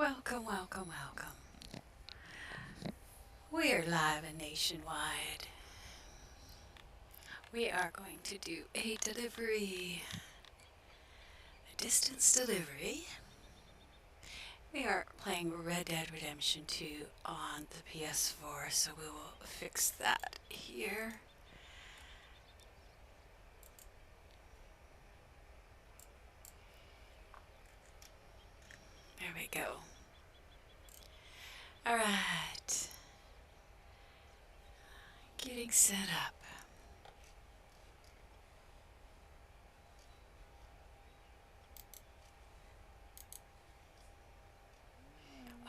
Welcome, welcome, welcome. We're live and nationwide. We are going to do a delivery, a distance delivery. We are playing Red Dead Redemption 2 on the PS4, so we will fix that here. There we go. All right. Getting set up.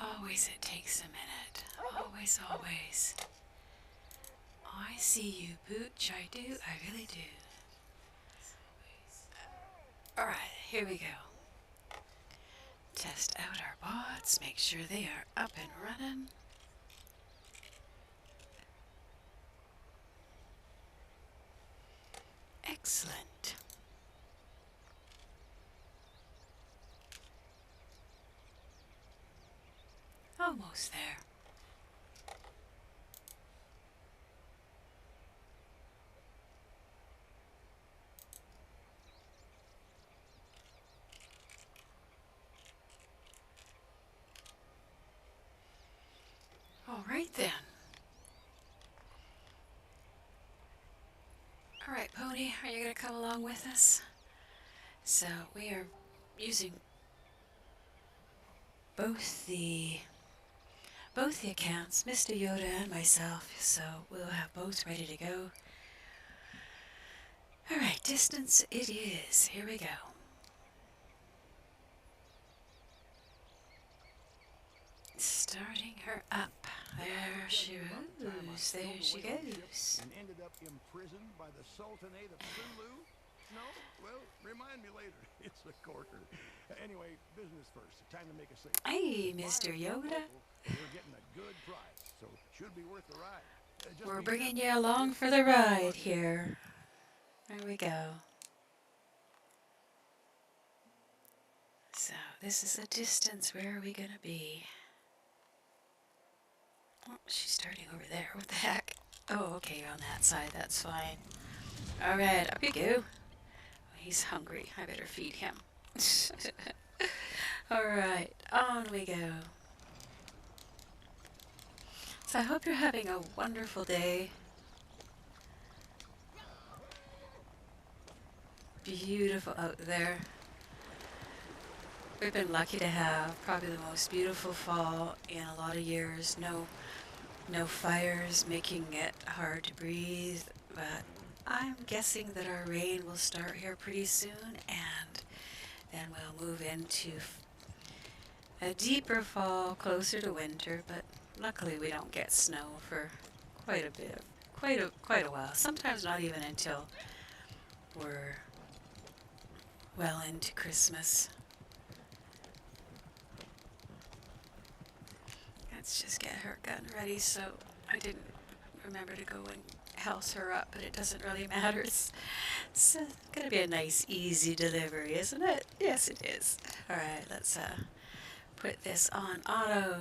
Always it takes a minute. Always, always. I see you, Booch. I do. I really do. Alright, here we go. Test out our bots. Make sure they are up and running. Excellent. Almost there. All right then. All right, Pony, are you going to come along with us? So we are using both the accounts, Mr. Yoda and myself, so we'll have both ready to go. All right, distance it is. Here we go. Starting her up. There she goes. There she goes. And ended up imprisoned by the Sultanate of Sulu? No? Well, remind me later. It's a corker. Anyway, business first. Time to make a sale. Hey, Mr. Yoda. We're getting a good price, so should be worth the ride. We're bringing you along for the ride here. There we go. So, this is a distance. Where are we going to be? Oh, she's starting over there. What the heck? Oh, okay, on that side. That's fine. Alright, up you go. Oh, he's hungry. I better feed him. Alright, on we go. So I hope you're having a wonderful day. Beautiful out there. We've been lucky to have probably the most beautiful fall in a lot of years. No fires making it hard to breathe, but I'm guessing that our rain will start here pretty soon, and then we'll move into a deeper fall closer to winter, but luckily we don't get snow for quite a while. Sometimes not even until we're well into Christmas. Let's just get her gun ready, so I didn't remember to go and health her up, but it doesn't really matter. It's going to be a nice, easy delivery, isn't it? Yes, it is. All right, let's put this on auto.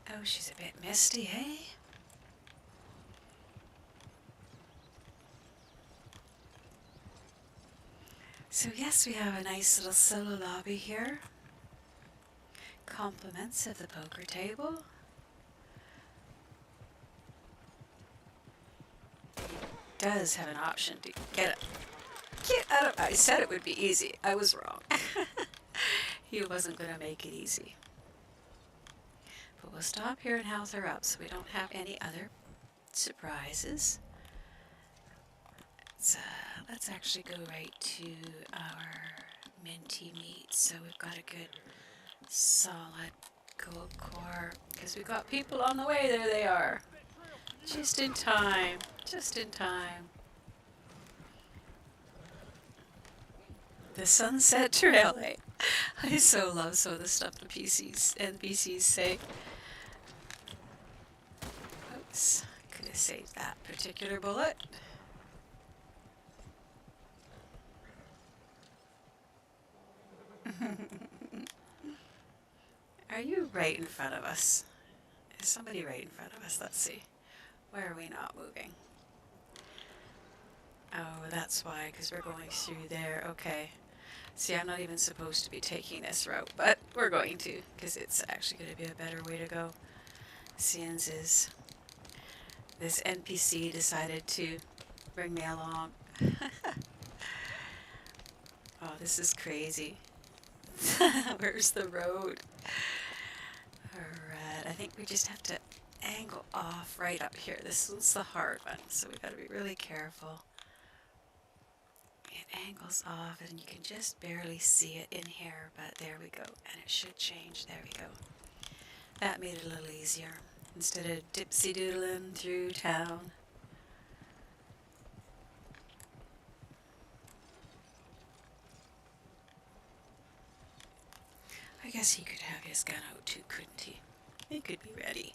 Oh, she's a bit misty, eh? So yes, we have a nice little solo lobby here. Compliments of the poker table. Does have an option to get out of. I said it would be easy. I was wrong. He wasn't going to make it easy. But we'll stop here and health her up so we don't have any other surprises. Let's actually go right to our minty meat, so we've got a good solid gold core, because we've got people on the way. There they are. Just in time. Just in time. The Sunset Trail, eh? I so love some of the stuff the PCs and BCs say. Oops, could have saved that particular bullet. right in front of us. Is somebody right in front of us? Let's see. Why are we not moving? Oh, that's why, because we're going through there. Okay. See, I'm not even supposed to be taking this route, but we're going to, because it's actually going to be a better way to go. Seeing as this NPC decided to bring me along. Oh, this is crazy. Where's the road? Alright, I think we just have to angle off right up here. This one's the hard one, so we've got to be really careful. It angles off and you can just barely see it in here, but there we go. And it should change. There we go. That made it a little easier. Instead of dipsy-doodling through town. I guess he could have his gun out too, couldn't he? He could be ready.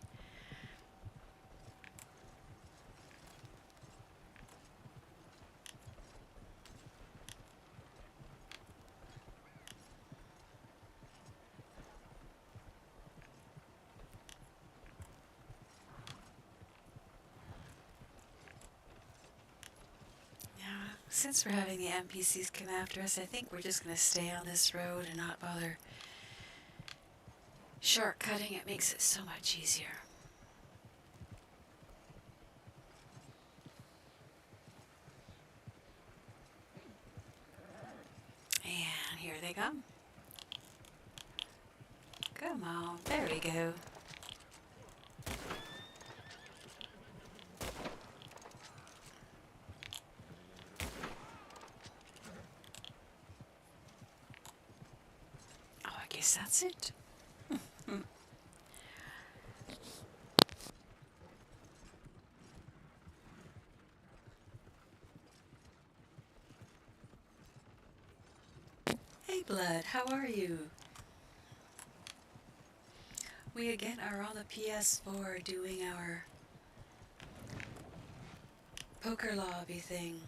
Now, since we're having the NPCs come after us, I think we're just going to stay on this road and not bother shortcutting. It makes it so much easier. And here they come. Come on, there we go. Oh, I guess that's it. Hey, Blood, how are you? We again are on the PS4 doing our poker lobby thing.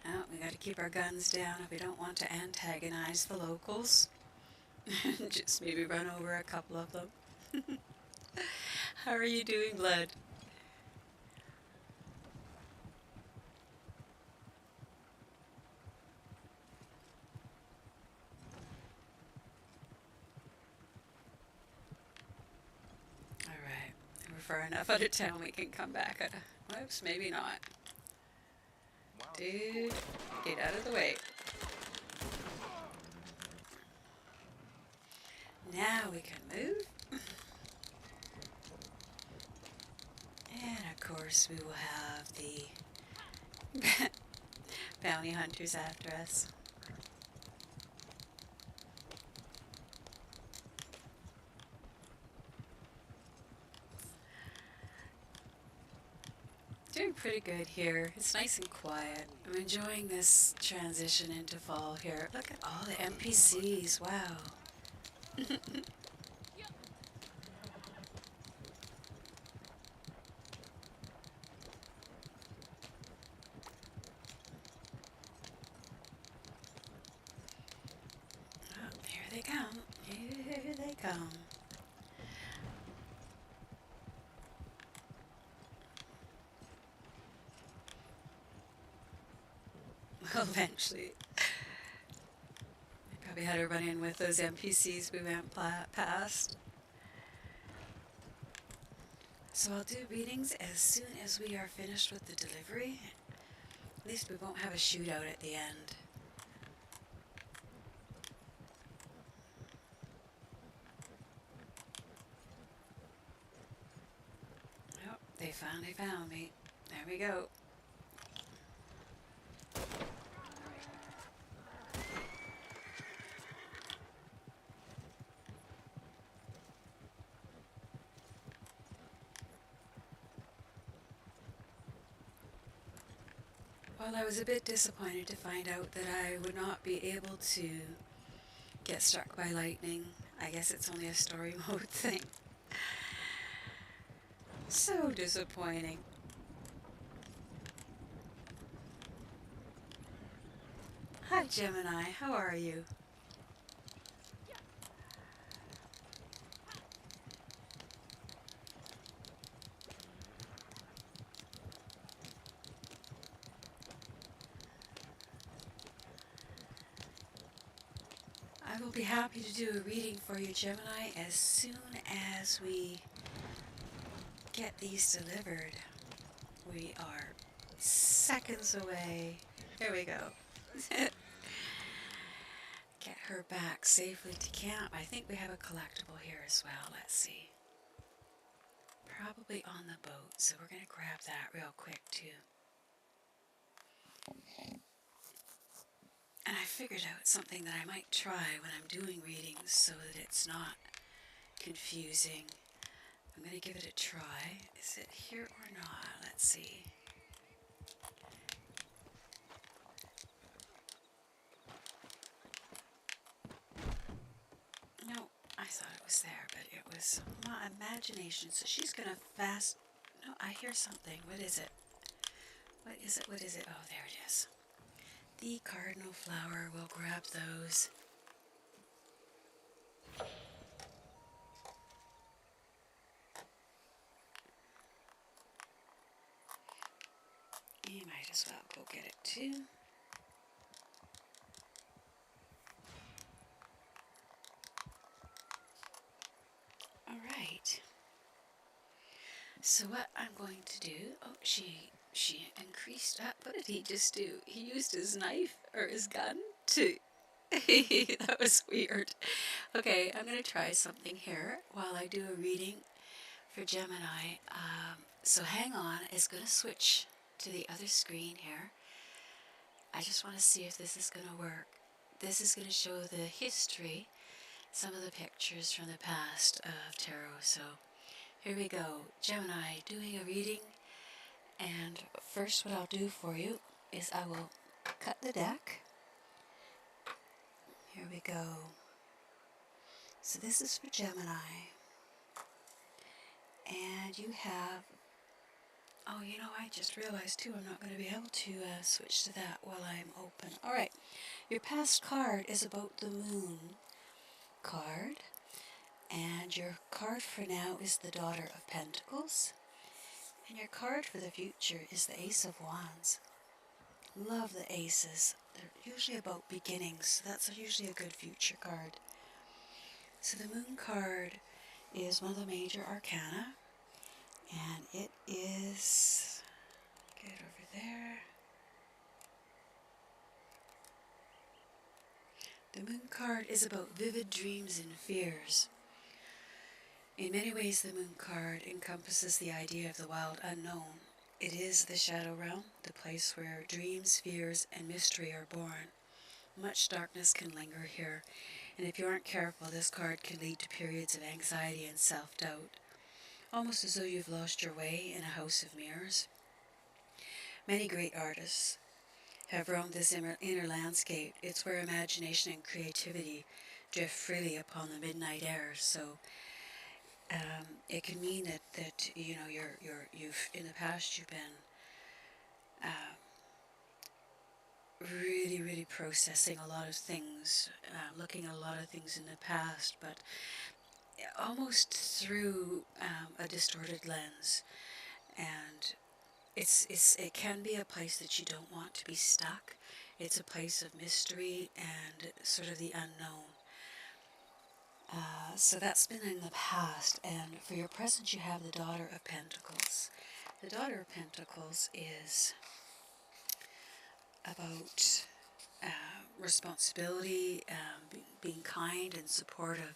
Oh, we gotta keep our guns down if we don't want to antagonize the locals. Just maybe run over a couple of them. How are you doing, Blood? Alright, we're far enough out of town we can come back. Whoops, maybe not. Dude, get out of the way. Now we can move. And of course we will have the bounty hunters after us. Doing pretty good here. It's nice and quiet. I'm enjoying this transition into fall here. Look at all the NPCs. Wow. Oh, here they come. Here they come. Well, eventually. I probably had to run in with those NPCs we went past. So I'll do readings as soon as we are finished with the delivery. At least we won't have a shootout at the end. Oh, they finally found me. There we go. Well, I was a bit disappointed to find out that I would not be able to get struck by lightning. I guess it's only a story mode thing. So disappointing. Hi, Gemini. How are you? be happy to do a reading for you, Gemini, as soon as we get these delivered. We are seconds away. There we go. Get her back safely to camp. I think we have a collectible here as well. Let's see. Probably on the boat, so we're going to grab that real quick too. And I figured out something that I might try when I'm doing readings so that it's not confusing. I'm going to give it a try. Is it here or not? Let's see. No, I thought it was there, but it was my imagination. So she's going to fast... No, I hear something. What is it? What is it? What is it? Oh, there it is. The cardinal flower. We'll grab those. You might as well go get it too. All right. So what I'm going to do... Oh, she increased up. What did he just do? He used his knife or his gun to... That was weird. Okay, I'm going to try something here while I do a reading for Gemini. So hang on. It's going to switch to the other screen here. I just want to see if this is going to work. This is going to show the history, some of the pictures from the past of tarot. So here we go. Gemini, doing a reading. And first what I'll do for you is I will cut the deck. Here we go. So this is for Gemini. And you have... Oh, you know, I just realized too, I'm not going to be able to switch to that while I'm open. All right. Your past card is about the moon card. And your card for now is the Daughter of Pentacles. And your card for the future is the Ace of Wands. Love the aces. They're usually about beginnings, so that's usually a good future card. So the moon card is one of the major arcana, and it is... Get over there. The moon card is about vivid dreams and fears. In many ways, the moon card encompasses the idea of the wild unknown. It is the shadow realm, the place where dreams, fears, and mystery are born. Much darkness can linger here, and if you aren't careful, this card can lead to periods of anxiety and self-doubt, almost as though you've lost your way in a house of mirrors. Many great artists have roamed this inner landscape. It's where imagination and creativity drift freely upon the midnight air. So it can mean that you know you've in the past you've been really processing a lot of things, looking at a lot of things in the past, but almost through a distorted lens. And it can be a place that you don't want to be stuck. It's a place of mystery and sort of the unknown. So that's been in the past, and for your present you have the Daughter of Pentacles. The Daughter of Pentacles is about responsibility, being kind and supportive.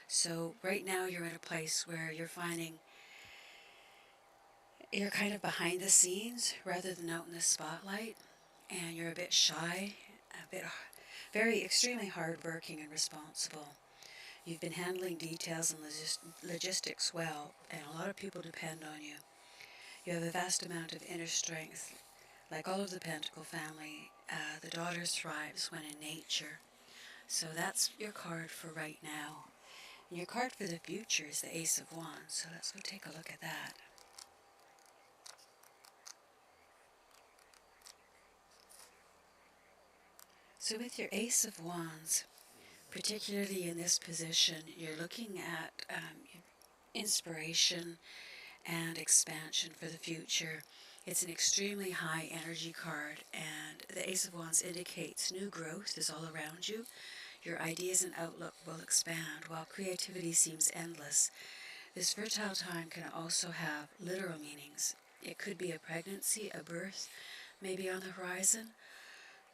So right now you're in a place where you're finding you're kind of behind the scenes rather than out in the spotlight, and you're a bit shy, a bit very extremely hardworking and responsible. You've been handling details and logistics well, and a lot of people depend on you. You have a vast amount of inner strength. Like all of the Pentacle family, the daughter thrives when in nature. So that's your card for right now. And your card for the future is the Ace of Wands, so let's go take a look at that. So with your Ace of Wands, particularly in this position, you're looking at inspiration and expansion for the future. It's an extremely high energy card, and the Ace of Wands indicates new growth is all around you. Your ideas and outlook will expand, while creativity seems endless. This fertile time can also have literal meanings. It could be a pregnancy, a birth, maybe on the horizon.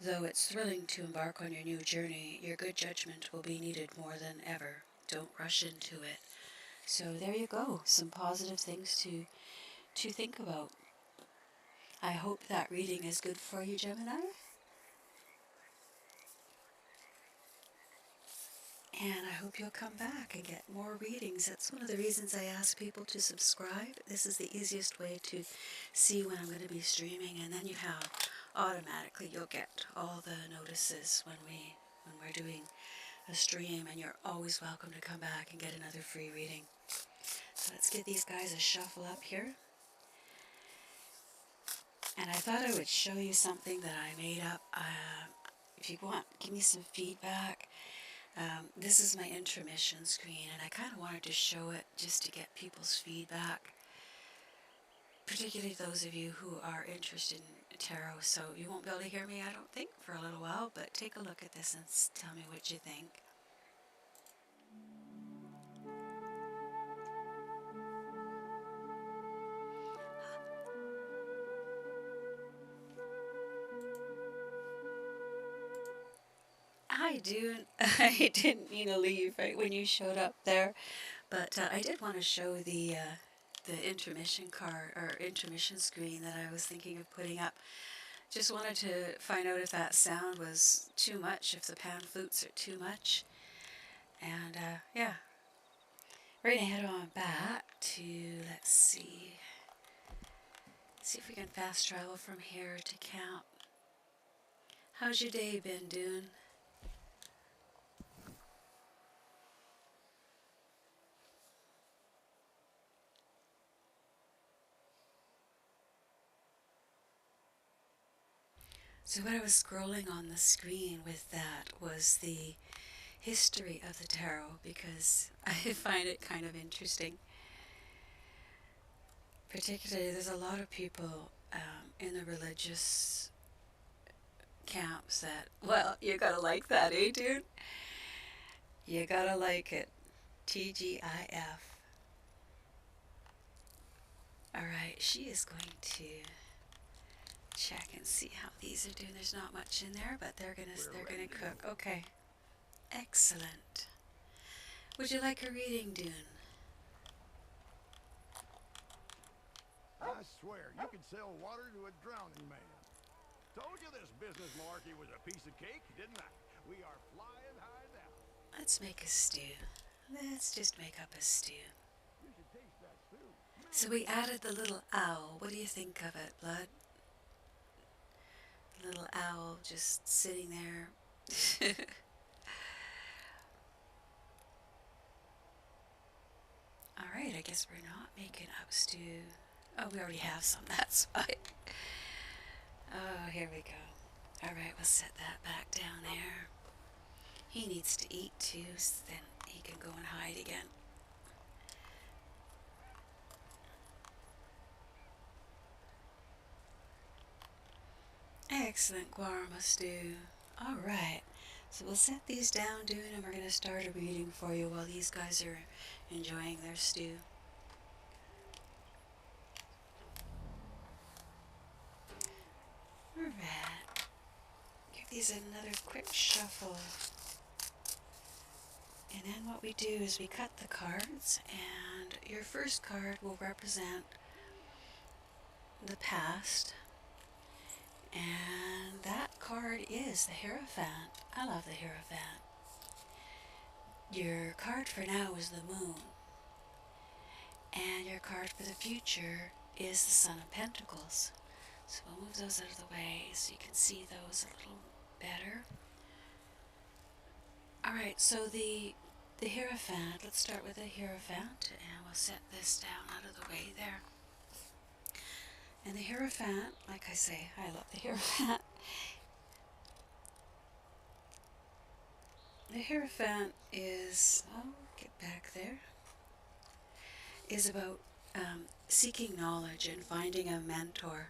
Though it's thrilling to embark on your new journey, your good judgment will be needed more than ever. Don't rush into it. So there you go, some positive things to think about. I hope that reading is good for you, Gemini. And I hope you'll come back and get more readings. That's one of the reasons I ask people to subscribe. This is the easiest way to see when I'm going to be streaming, and then you have automatically you'll get all the notices when we're doing a stream, and you're always welcome to come back and get another free reading. So let's give these guys a shuffle up here. And I thought I would show you something that I made up. If you want, give me some feedback. This is my intermission screen, and I kind of wanted to show it just to get people's feedback, particularly those of you who are interested in tarot. So you won't be able to hear me, I don't think, for a little while, but take a look at this and tell me what you think. Hi, dude. I didn't mean to leave right when you showed up there, but I did want to show the intermission card or intermission screen that I was thinking of putting up. Just wanted to find out if that sound was too much, if the pan flutes are too much. And yeah, we're gonna head on back to, let's see if we can fast travel from here to count. How's your day been doing? So what I was scrolling on the screen with that was the history of the tarot, because I find it kind of interesting. Particularly, there's a lot of people in the religious camps that, well, you gotta like that, eh, dude? You gotta like it. TGIF. Alright, she is going to check and see how these are doing. There's not much in there, but they're gonna cook. Okay. Excellent. Would you like a reading, Dune? I swear, you could sell water to a drowning man. Told you this business malarkey was a piece of cake, didn't I? We are flying high now. Let's make a stew. Let's just make up a stew. You should taste that stew. So we added the little owl. What do you think of it, Blood? Little owl just sitting there. Alright, I guess we're not making up stew. Oh, we already have some, that's why. Oh, here we go. Alright, we'll set that back down there. He needs to eat too, so then he can go and hide again. Excellent guarma stew. Alright, so we'll set these down, dude, and we're going to start a reading for you while these guys are enjoying their stew. Alright, give these another quick shuffle. And then what we do is we cut the cards, and your first card will represent the past. And that card is the Hierophant. I love the Hierophant. Your card for now is the Moon. And your card for the future is the Son of Pentacles. So we'll move those out of the way so you can see those a little better. Alright, so the Hierophant, let's start with the Hierophant, and we'll set this down out of the way there. And the Hierophant, like I say, I love the Hierophant. The Hierophant is, oh, get back there, is about seeking knowledge and finding a mentor.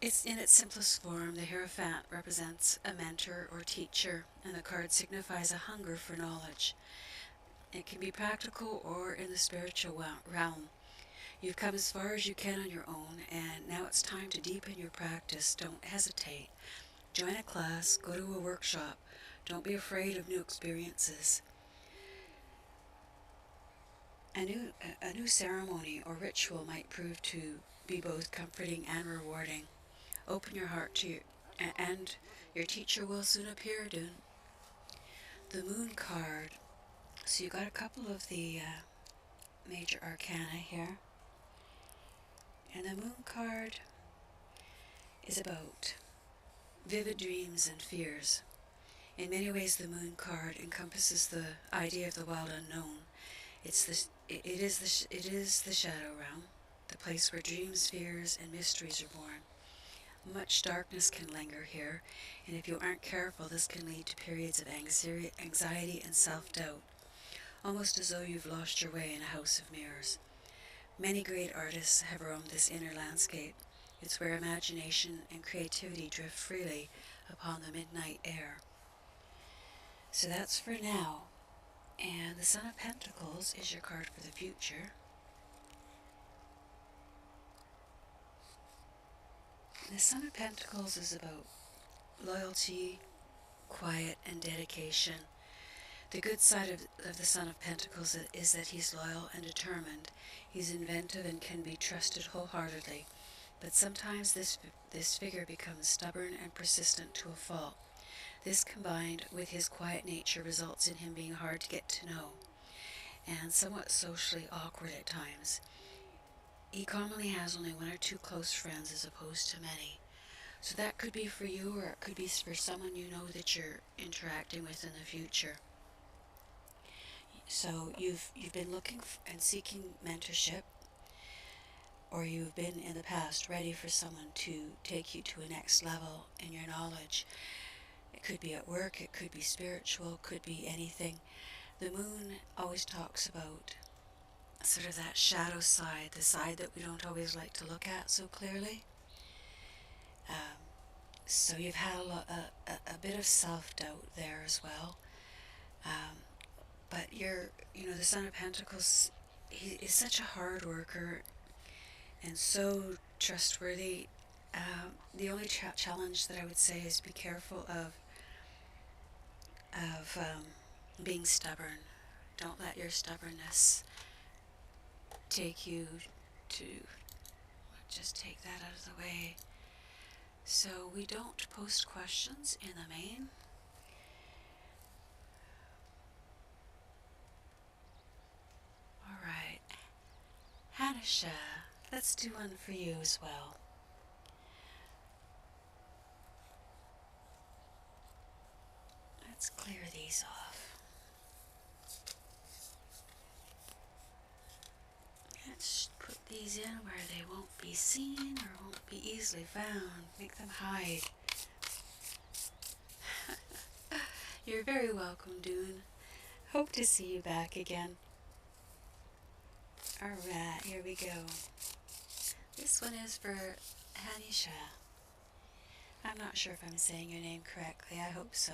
It's in its simplest form. The Hierophant represents a mentor or teacher, and the card signifies a hunger for knowledge. It can be practical or in the spiritual realm. You've come as far as you can on your own, and now it's time to deepen your practice. Don't hesitate. Join a class, go to a workshop. Don't be afraid of new experiences. A new ceremony or ritual might prove to be both comforting and rewarding. Open your heart to and your teacher will soon appear, Dune. The Moon card. So you got a couple of the major arcana here. And the Moon card is about vivid dreams and fears. In many ways, the Moon card encompasses the idea of the wild unknown. It is the shadow realm, the place where dreams, fears, and mysteries are born. Much darkness can linger here, and if you aren't careful, this can lead to periods of anxiety and self-doubt, almost as though you've lost your way in a house of mirrors. Many great artists have roamed this inner landscape. It's where imagination and creativity drift freely upon the midnight air. So that's for now. And the Son of Pentacles is your card for the future. The Son of Pentacles is about loyalty, quiet, and dedication. The good side of the Son of Pentacles is that he's loyal and determined. He's inventive and can be trusted wholeheartedly. But sometimes this figure becomes stubborn and persistent to a fault. This combined with his quiet nature results in him being hard to get to know and somewhat socially awkward at times. He commonly has only one or two close friends as opposed to many. So that could be for you, or it could be for someone you know that you're interacting with in the future. So you've been looking and seeking mentorship, or you've been in the past ready for someone to take you to a next level in your knowledge. It could be at work, it could be spiritual, could be anything. The Moon always talks about sort of that shadow side, the side that we don't always like to look at so clearly. So you've had a bit of self-doubt there as well. But the Son of Pentacles, he is such a hard worker and so trustworthy. The only challenge that I would say is be careful of being stubborn. Don't let your stubbornness take you to, just take that out of the way. So we don't post questions in the main. Alright, Hannisha, let's do one for you as well. Let's clear these off. Let's put these in where they won't be seen or won't be easily found. Make them hide. You're very welcome, Dune. Hope to see you back again. Alright, here we go. This one is for Hanisha. I'm not sure if I'm saying your name correctly. I hope so.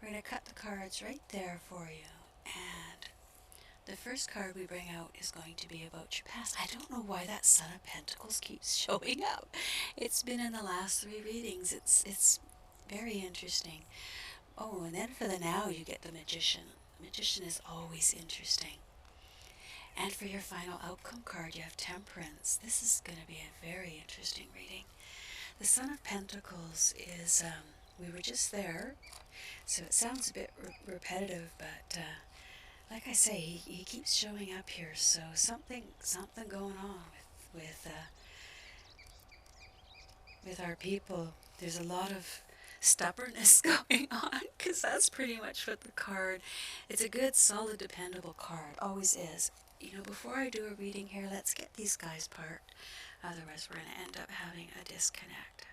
We're going to cut the cards right there for you. And the first card we bring out is going to be about your past. I don't know why that Son of Pentacles keeps showing up. It's been in the last 3 readings. It's very interesting. Oh, and then for the now you get the Magician. The Magician is always interesting. And for your final outcome card, you have Temperance. This is going to be a very interesting reading. The Son of Pentacles is, we were just there, so it sounds a bit repetitive, but like I say, he keeps showing up here, so something going on with our people. There's a lot of stubbornness going on, because that's pretty much what the card, it's a good, solid, dependable card, always is. Before I do a reading here, let's get these guys parked. Otherwise, we're going to end up having a disconnect.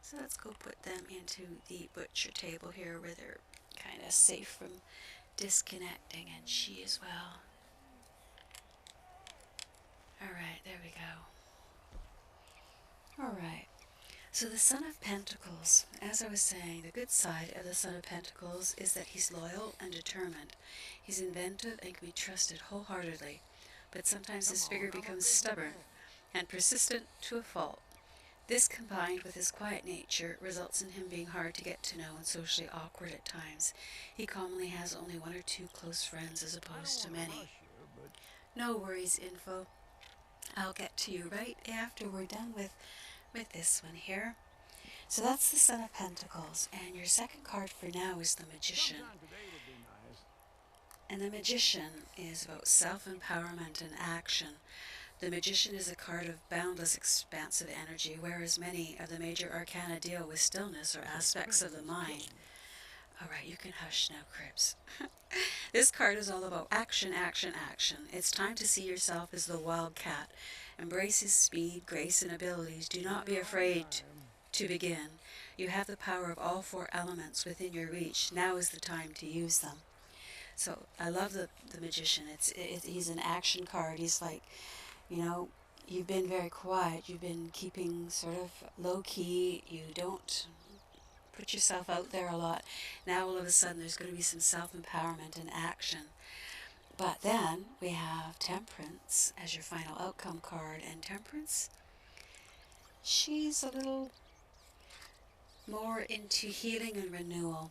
So let's go put them into the butcher table here where they're kind of safe from disconnecting, and she as well. Alright, there we go. Alright, So the Son of Pentacles, as I was saying, the good side of the Son of Pentacles is that he's loyal and determined. He's inventive and can be trusted wholeheartedly, but sometimes his figure becomes stubborn and persistent to a fault. This, combined with his quiet nature, results in him being hard to get to know and socially awkward at times. He commonly has only one or two close friends as opposed to many. No worries, Info. I'll get to you right after we're done with this one here. So that's the Son of Pentacles, and your second card for now is the Magician. And the Magician is about self-empowerment and action. The Magician is a card of boundless, expansive energy, whereas many of the major arcana deal with stillness or aspects of the mind. Alright, you can hush now, Crips. This card is all about action, action, action. It's time to see yourself as the wildcat. Embrace his speed, grace, and abilities. Do not be afraid to begin. You have the power of all four elements within your reach. Now is the time to use them. So I love the Magician. He's an action card. He's like, you've been very quiet. You've been keeping sort of low-key. You don't put yourself out there a lot. Now all of a sudden there's going to be some self-empowerment and action. But then we have Temperance as your final outcome card. And Temperance, she's a little more into healing and renewal.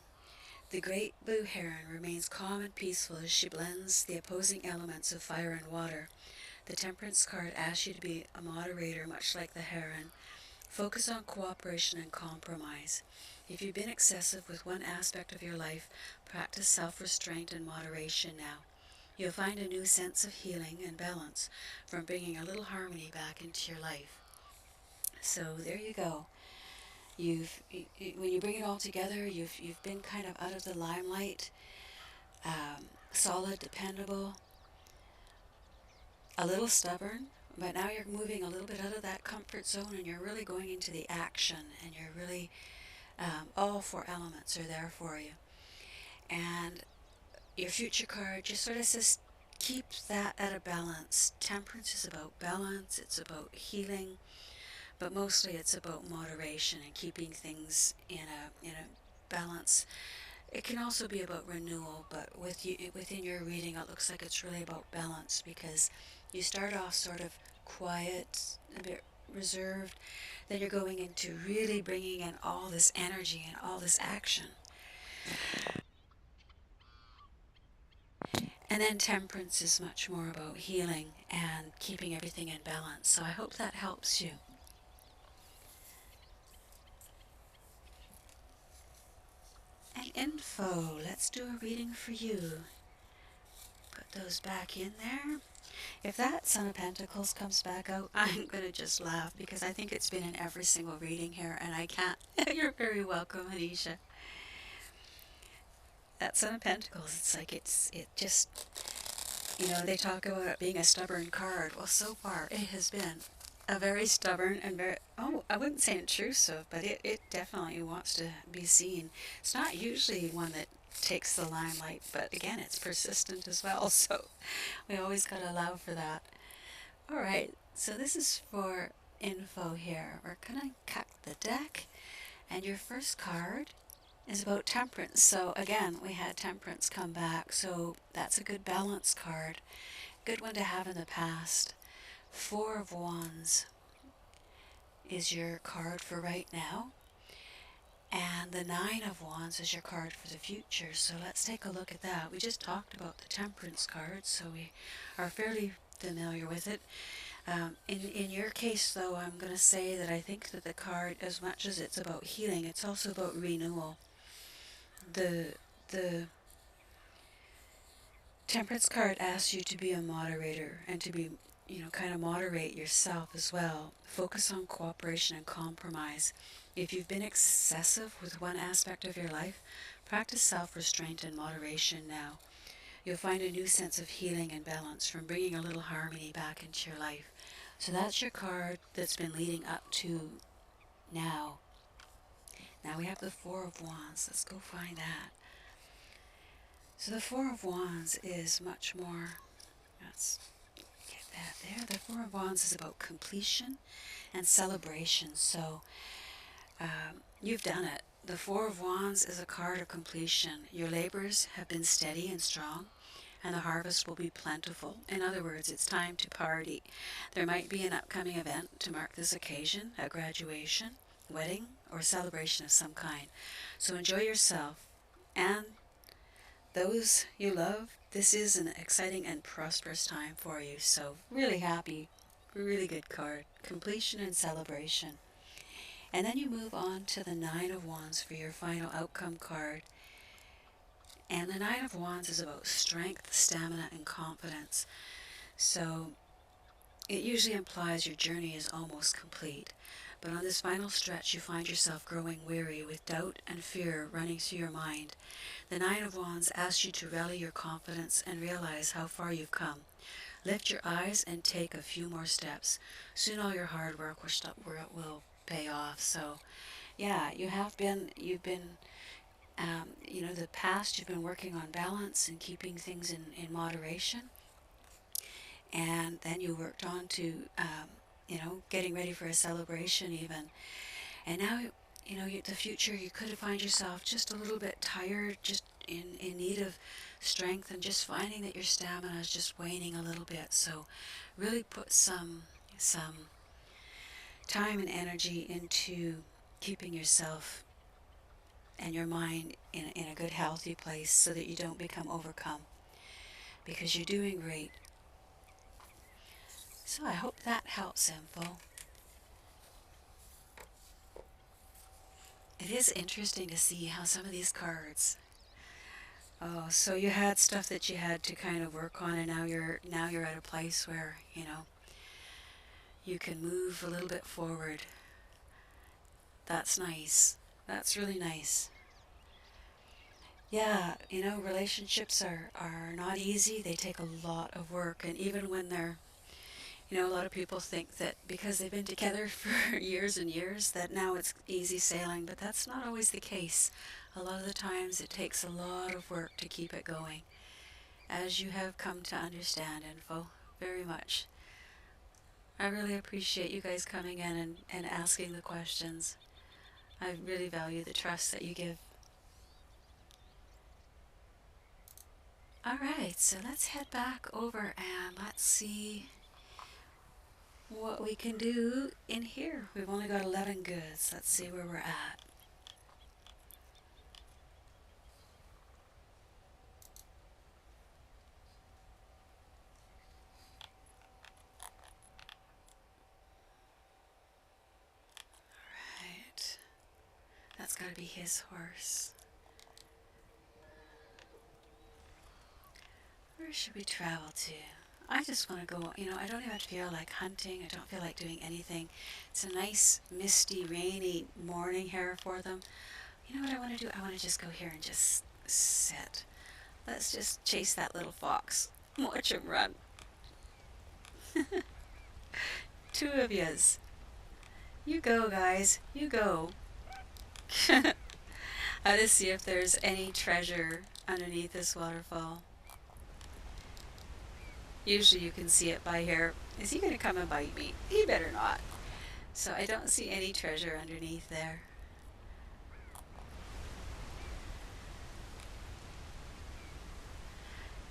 The great blue heron remains calm and peaceful as she blends the opposing elements of fire and water. The Temperance card asks you to be a moderator, much like the heron. Focus on cooperation and compromise. If you've been excessive with one aspect of your life, practice self-restraint and moderation now. You'll find a new sense of healing and balance from bringing a little harmony back into your life. So there you go. When you bring it all together, you've been kind of out of the limelight, solid, dependable, a little stubborn, but now you're moving a little bit out of that comfort zone and you're really going into the action, and you're really, all four elements are there for you. And your future card just sort of says, keep that at a balance. Temperance is about balance, it's about healing, but mostly it's about moderation and keeping things in a balance. It can also be about renewal, but within your reading it looks like it's really about balance, because you start off sort of quiet, a bit reserved, then you're going into really bringing in all this energy and all this action. And then Temperance is much more about healing and keeping everything in balance. So I hope that helps you. And Info, let's do a reading for you. Put those back in there. If that Son of Pentacles comes back out, I'm going to just laugh, because I think it's been in every single reading here, and I can't. You're very welcome, Anisha. That Son of Pentacles, it's like it just, they talk about it being a stubborn card. Well, so far it has been a very stubborn and very, I wouldn't say intrusive, but it definitely wants to be seen. It's not usually one that takes the limelight, but again, it's persistent as well, so we always got to allow for that. Alright, so this is for Info here. We're going to cut the deck, and your first card is about Temperance. So again, we had Temperance come back, so that's a good balance card. Good one to have in the past. Four of Wands is your card for right now, and the Nine of Wands is your card for the future. So let's take a look at that. We just talked about the Temperance card, so we are fairly familiar with it. In your case, though, I'm going to say that I think that the card, as much as it's about healing, it's also about renewal. The Temperance card asks you to be a moderator and to be, kind of moderate yourself as well. Focus on cooperation and compromise. If you've been excessive with one aspect of your life, practice self-restraint and moderation now. You'll find a new sense of healing and balance from bringing a little harmony back into your life. So that's your card that's been leading up to now. Now we have the Four of Wands. Let's go find that. So the Four of Wands is much more, let's get that there. The Four of Wands is about completion and celebration. So You've done it. The Four of Wands is a card of completion. Your labors have been steady and strong, and the harvest will be plentiful. In other words, it's time to party. There might be an upcoming event to mark this occasion, a graduation, wedding, or celebration of some kind. So enjoy yourself and those you love. This is an exciting and prosperous time for you. So really happy, really good card. Completion and celebration. And then you move on to the Nine of Wands for your final outcome card. And the Nine of Wands is about strength, stamina, and confidence. So it usually implies your journey is almost complete. But on this final stretch, you find yourself growing weary with doubt and fear running through your mind. The Nine of Wands asks you to rally your confidence and realize how far you've come. Lift your eyes and take a few more steps. Soon all your hard work will pay off. So yeah, you've been the past, you've been working on balance and keeping things in moderation. And then you worked on to, getting ready for a celebration even. And now, the future, you could find yourself just a little bit tired, just in need of strength, and just finding that your stamina is just waning a little bit. So really put some time and energy into keeping yourself and your mind in a good, healthy place so that you don't become overcome, because you're doing great. So I hope that helps, Info. It is interesting to see how some of these cards. Oh, so you had stuff that you had to kind of work on, and now you're at a place where you can move a little bit forward. That's nice. That's really nice. Yeah, relationships are not easy. They take a lot of work, and even when they're, a lot of people think that because they've been together for years and years that now it's easy sailing, but that's not always the case. A lot of the times it takes a lot of work to keep it going, as you have come to understand, Info, very much. I really appreciate you guys coming in and asking the questions. I really value the trust that you give. Alright, so let's head back over and let's see what we can do in here. We've only got 11 goods. Let's see where we're at. Right. That's got to be his horse. Where should we travel to? I just want to go, I don't even feel like hunting. I don't feel like doing anything. It's a nice, misty, rainy morning here for them. You know what I want to do? I want to just go here and just sit. Let's just chase that little fox. Watch him run. Two of yous. You go, guys. You go. I just see if there's any treasure underneath this waterfall. Usually you can see it by here. Is he going to come and bite me? He better not. So I don't see any treasure underneath there.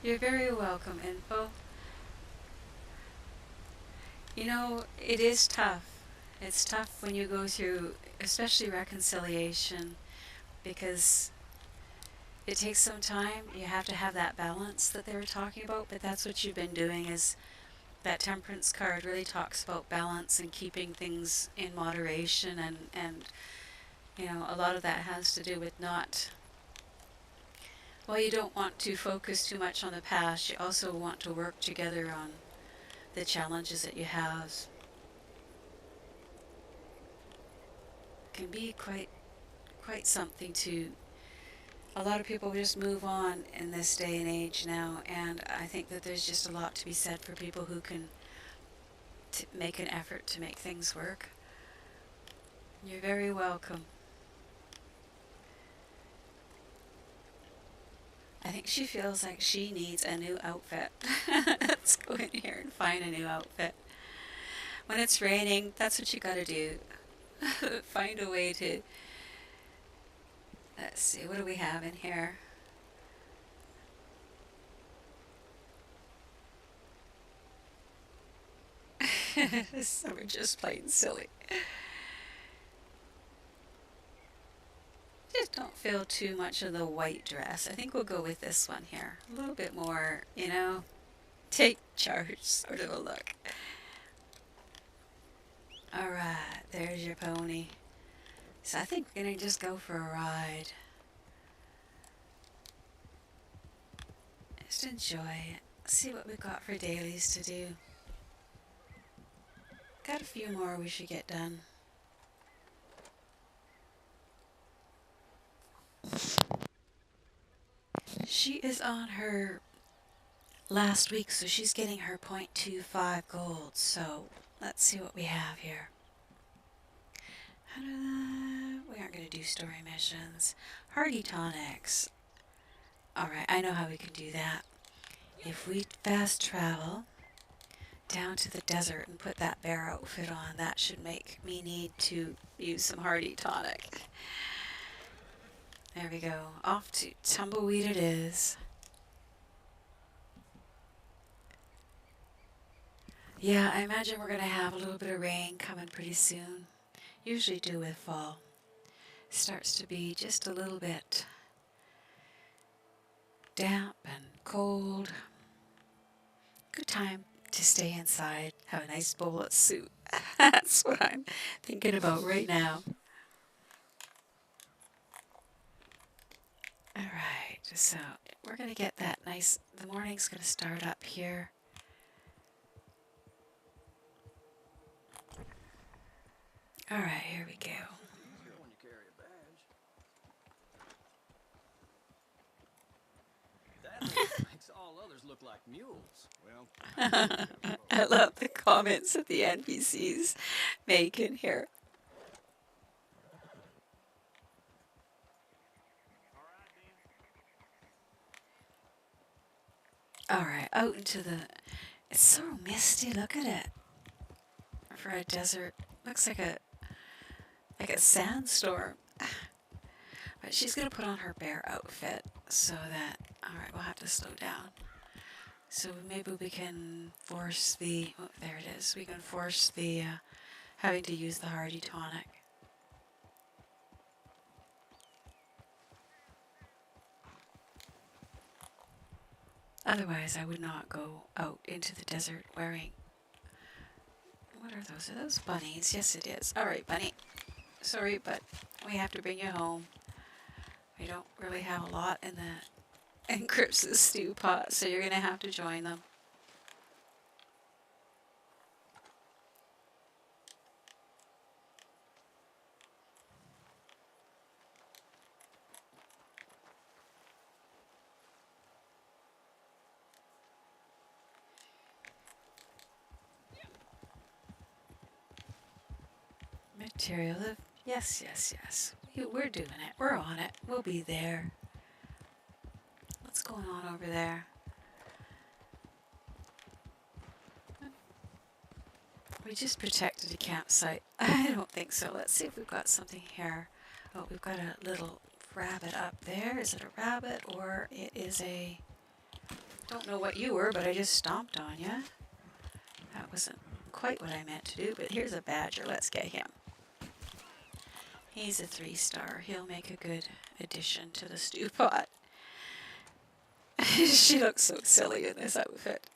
You're very welcome, Info. It is tough. It's tough when you go through, especially reconciliation, because it takes some time. You have to have that balance that they were talking about, but that's what you've been doing. Is that Temperance card really talks about balance and keeping things in moderation, and a lot of that has to do with not, well, you don't want to focus too much on the past. You also want to work together on the challenges that you have. Can be quite something to, a lot of people just move on in this day and age now, and I think that there's just a lot to be said for people who can make an effort to make things work. You're very welcome. I think she feels like she needs a new outfit. Let's go in here and find a new outfit. When it's raining, that's what you gotta do. find a way to, let's see, what do we have in here? Some are just plain silly. Just don't feel too much of the white dress. I think we'll go with this one here. A little bit more, you know, take charge sort of a look. Alright, there's your pony. So I think we're gonna just go for a ride. Just enjoy it. See what we've got for dailies to do. Got a few more we should get done. She is on her last week, so she's getting her 0.25 gold. So let's see what we have here. We aren't going to do story missions. Hardy tonics. Alright, I know how we can do that. If we fast travel down to the desert and put that bear outfit on, that should make me need to use some hardy tonic. There we go. Off to Tumbleweed it is. Yeah, I imagine we're going to have a little bit of rain coming pretty soon. Usually do with fall. Starts to be just a little bit damp and cold. Good time to stay inside, have a nice bowl of soup. That's what I'm thinking about right now. Alright, so we're going to get that nice, the morning's going to start up here. Alright, here we go. Makes all others look like mules. Well, I love the comments that the NPCs make in here. Alright, out into the... It's so misty, look at it. For a desert, looks like a sandstorm. But she's going to put on her bear outfit so that... Alright, we'll have to slow down. So maybe we can force the... Oh, there it is. We can force the... having to use the hardy tonic. Otherwise, I would not go out into the desert wearing... What are those? Are those bunnies? Yes, it is. Alright, bunny. Sorry, but we have to bring you home. We don't really have a lot in the Cripps' stew pot, so you're going to have to join them. Material of... Yes, yes, yes. We're doing it. We're on it. We'll be there. What's going on over there? We just protected a campsite. I don't think so. Let's see if we've got something here. Oh, we've got a little rabbit up there. Is it a rabbit or it is a... Don't know what you were, but I just stomped on you. That wasn't quite what I meant to do, but here's a badger. Let's get him. He's a 3-star. He'll make a good addition to the stew pot. She looks so silly in this outfit.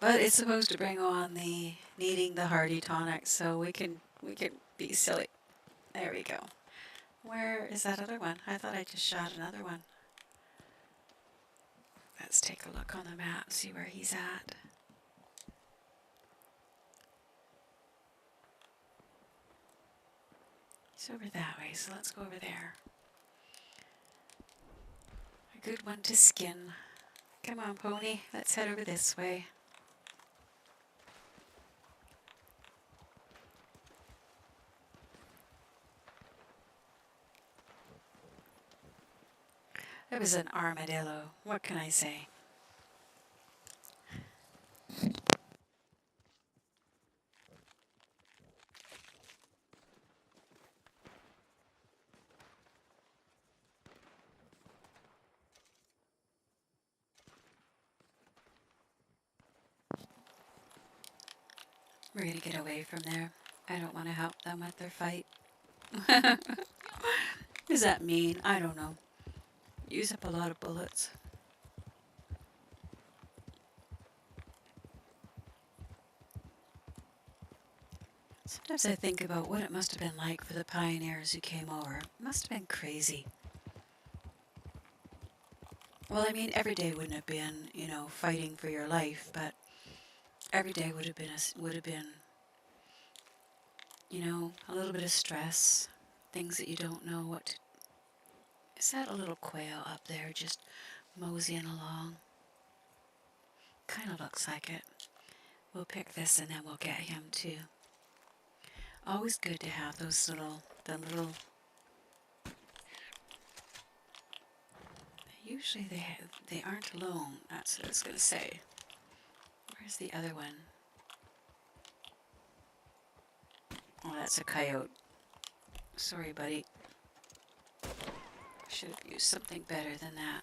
But it's supposed to bring on the needing the hardy tonic, so we can be silly. There we go. Where is that other one? I thought I just shot another one. Let's take a look on the map, see where he's at. He's over that way, so let's go over there. A good one to skin. Come on, pony. Let's head over this way. It was an armadillo. What can I say? We're gonna get away from there. I don't want to help them with their fight. Does that mean? I don't know. Use up a lot of bullets. Sometimes I think about what it must have been like for the pioneers who came over. It must have been crazy. Well, I mean, every day wouldn't have been, you know, fighting for your life, but every day would have been you know, a little bit of stress, things that you don't know what to. Is that a little quail up there just moseying along? Kind of looks like it. We'll pick this and then we'll get him too. Always good to have those little. Usually they aren't alone. That's what I was gonna say. Where's the other one? Oh, that's a coyote. Sorry, buddy. Should have used something better than that.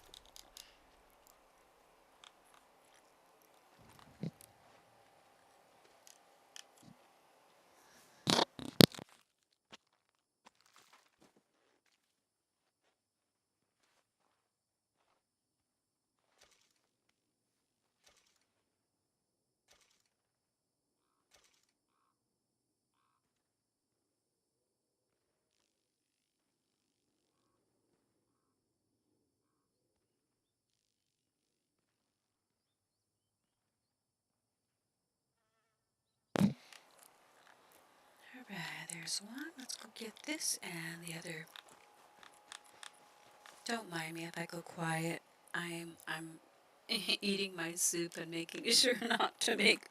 Alright, there's one. Let's go get this and the other. Don't mind me if I go quiet. I'm eating my soup and making sure not to make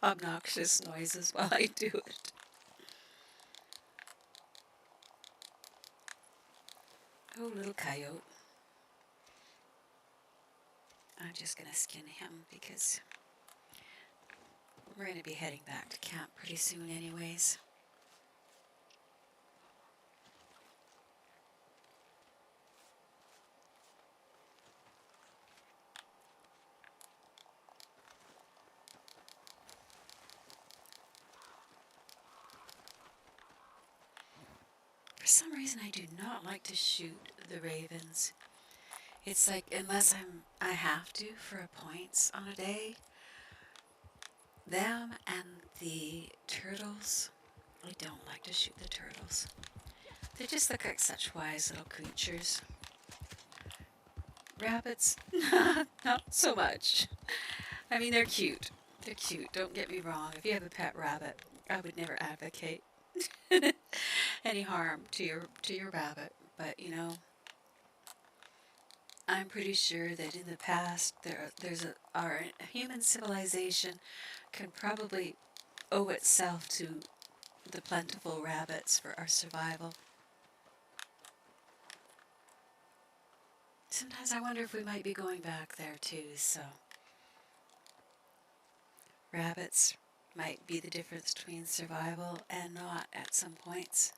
obnoxious noises while I do it. Oh, little coyote. I'm just gonna skin him because we're gonna be heading back to camp pretty soon anyways. For some reason I do not like to shoot the ravens. It's like unless I have to for points on a day. Them and the turtles. I don't like to shoot the turtles. They just look like such wise little creatures. Rabbits, not so much. I mean, they're cute. They're cute, don't get me wrong. If you have a pet rabbit, I would never advocate any harm to your rabbit. But, you know, I'm pretty sure that in the past, our human civilization can probably owe itself to the plentiful rabbits for our survival. Sometimes I wonder if we might be going back there too, so. Rabbits might be the difference between survival and not at some points.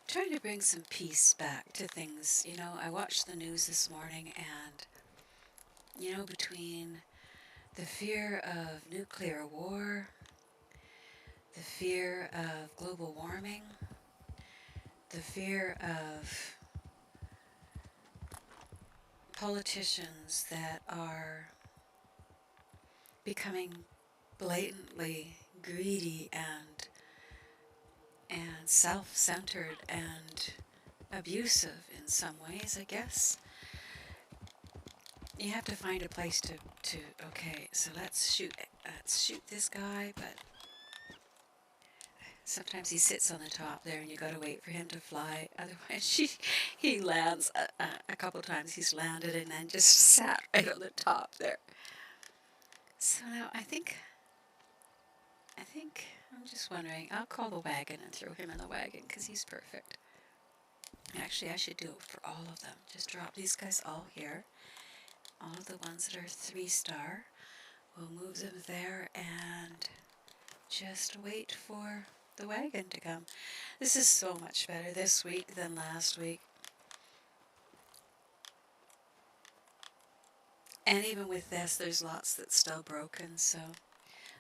Trying to bring some peace back to things. You know, I watched the news this morning and, you know, between the fear of nuclear war, the fear of global warming, the fear of politicians that are becoming blatantly greedy and self-centered and abusive in some ways, I guess. You have to find a place to okay, so let's shoot this guy, but sometimes he sits on the top there and you gotta wait for him to fly. Otherwise he lands a couple times he's landed and then just sat right on the top there. So now I think I'm just wondering, I'll call the wagon and throw him in the wagon because he's perfect. Actually, I should do it for all of them. Just drop these guys all here. All of the ones that are 3-star. We'll move them there and just wait for the wagon to come. This is so much better this week than last week. And even with this, there's lots that's still broken, so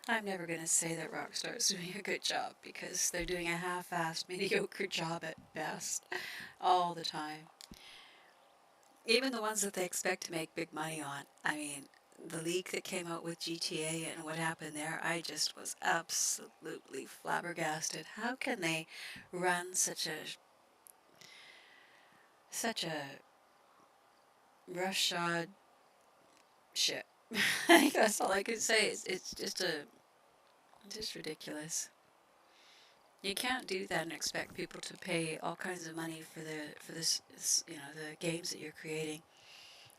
I'm never going to say that Rockstar's doing a good job, because they're doing a half-assed, mediocre job at best all the time. Even the ones that they expect to make big money on. I mean, the leak that came out with GTA and what happened there, I just was absolutely flabbergasted. How can they run such a roughshod ship? I think that's all I can say. It's just ridiculous. You can't do that and expect people to pay all kinds of money for this, the games that you're creating,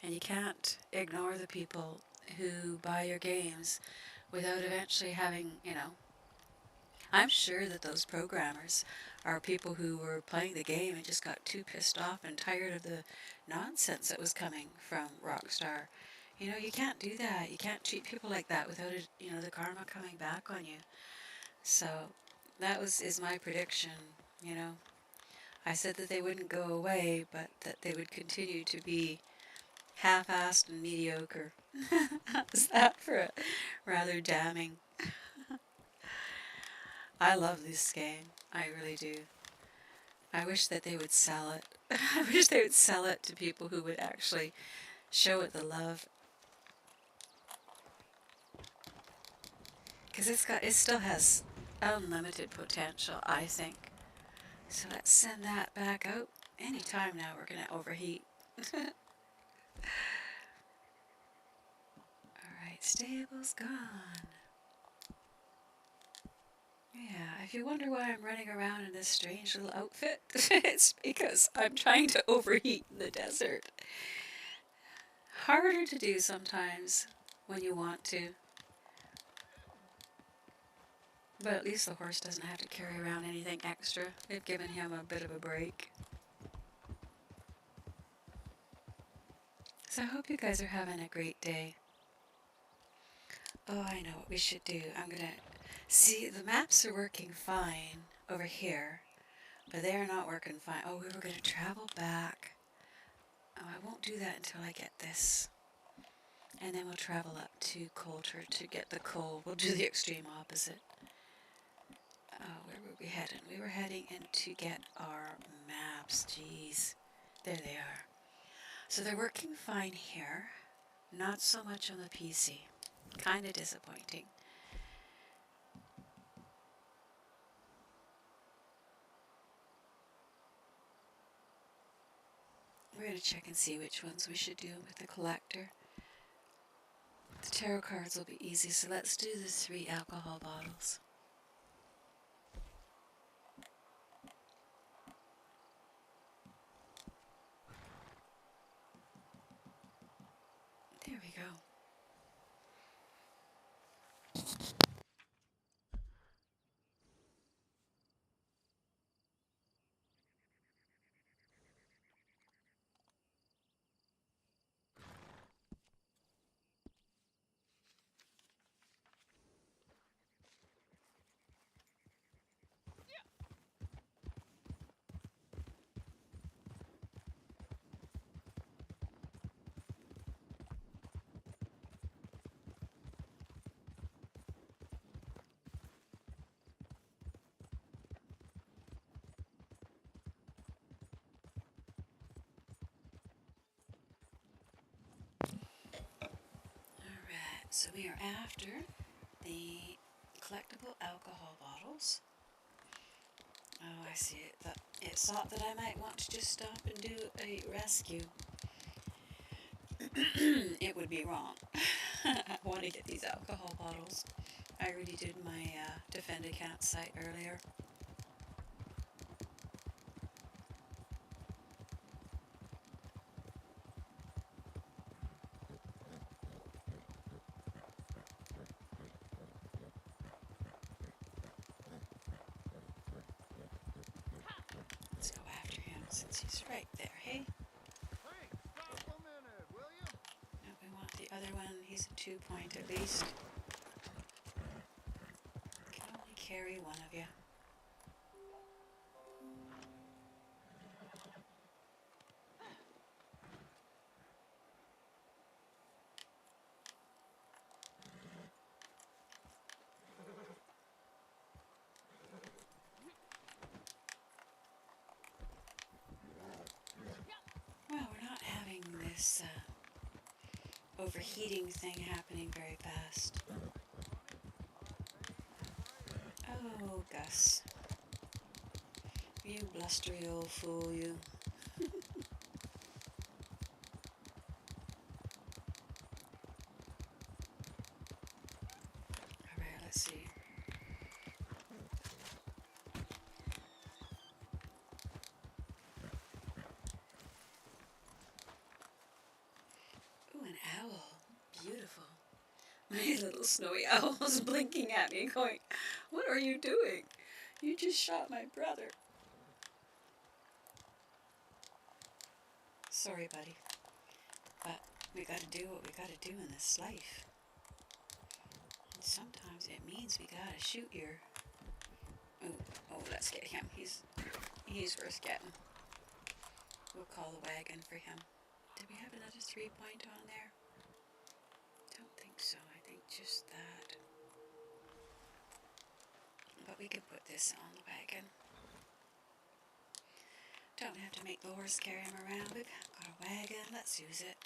and you can't ignore the people who buy your games without eventually having, I'm sure that those programmers are people who were playing the game and just got too pissed off and tired of the nonsense that was coming from Rockstar. You can't do that. You can't treat people like that without it, the karma coming back on you. So that is my prediction, you know. I said that they wouldn't go away, but that they would continue to be half-assed and mediocre. How's that for a rather damning? I love this game. I really do. I wish that they would sell it. I wish they would sell it to people who would actually show it the love. Because it still has unlimited potential, I think. So let's send that back out. Anytime now we're going to overheat. Alright, stable's gone. Yeah, if you wonder why I'm running around in this strange little outfit, it's because I'm trying to overheat in the desert. Harder to do sometimes when you want to. But at least the horse doesn't have to carry around anything extra. They've given him a bit of a break. So I hope you guys are having a great day. Oh, I know what we should do. I'm going to... See, the maps are working fine over here, but they are not working fine. Oh, we were going to travel back. Oh, I won't do that until I get this. And then we'll travel up to Coulter to get the coal. We'll do the extreme opposite. Oh, where were we heading? We were heading in to get our maps. Jeez. There they are. So they're working fine here. Not so much on the PC. Kind of disappointing. We're going to check and see which ones we should do with the collector. The tarot cards will be easy, so let's do the 3 alcohol bottles. There we go. Alright, so we are after the collectible alcohol bottles. Oh, I see it. It thought that I might want to just stop and do a rescue. It would be wrong. I want to get these alcohol bottles. I already did my Defend a Campsite earlier. Let's go after him since he's right there, hey? Hey, stop a minute, will you? No, we want the other one. He's a 2-point at least. Can only carry one of you. overheating thing happening very fast. Oh, Gus. You blustery old fool, you. Alright, let's see. Ooh, an owl. Beautiful. My little snowy owl's blinking at me going, "What are you doing? You just shot my brother." Sorry, buddy. But we gotta do what we gotta do in this life. And sometimes it means we gotta shoot your... Oh, let's get him. He's worth getting. We'll call the wagon for him. Did we have another 3-point on there? Don't think so. I think just that. But we can put this on the wagon. Don't have to make the horse carry him around. We've got a wagon. Let's use it.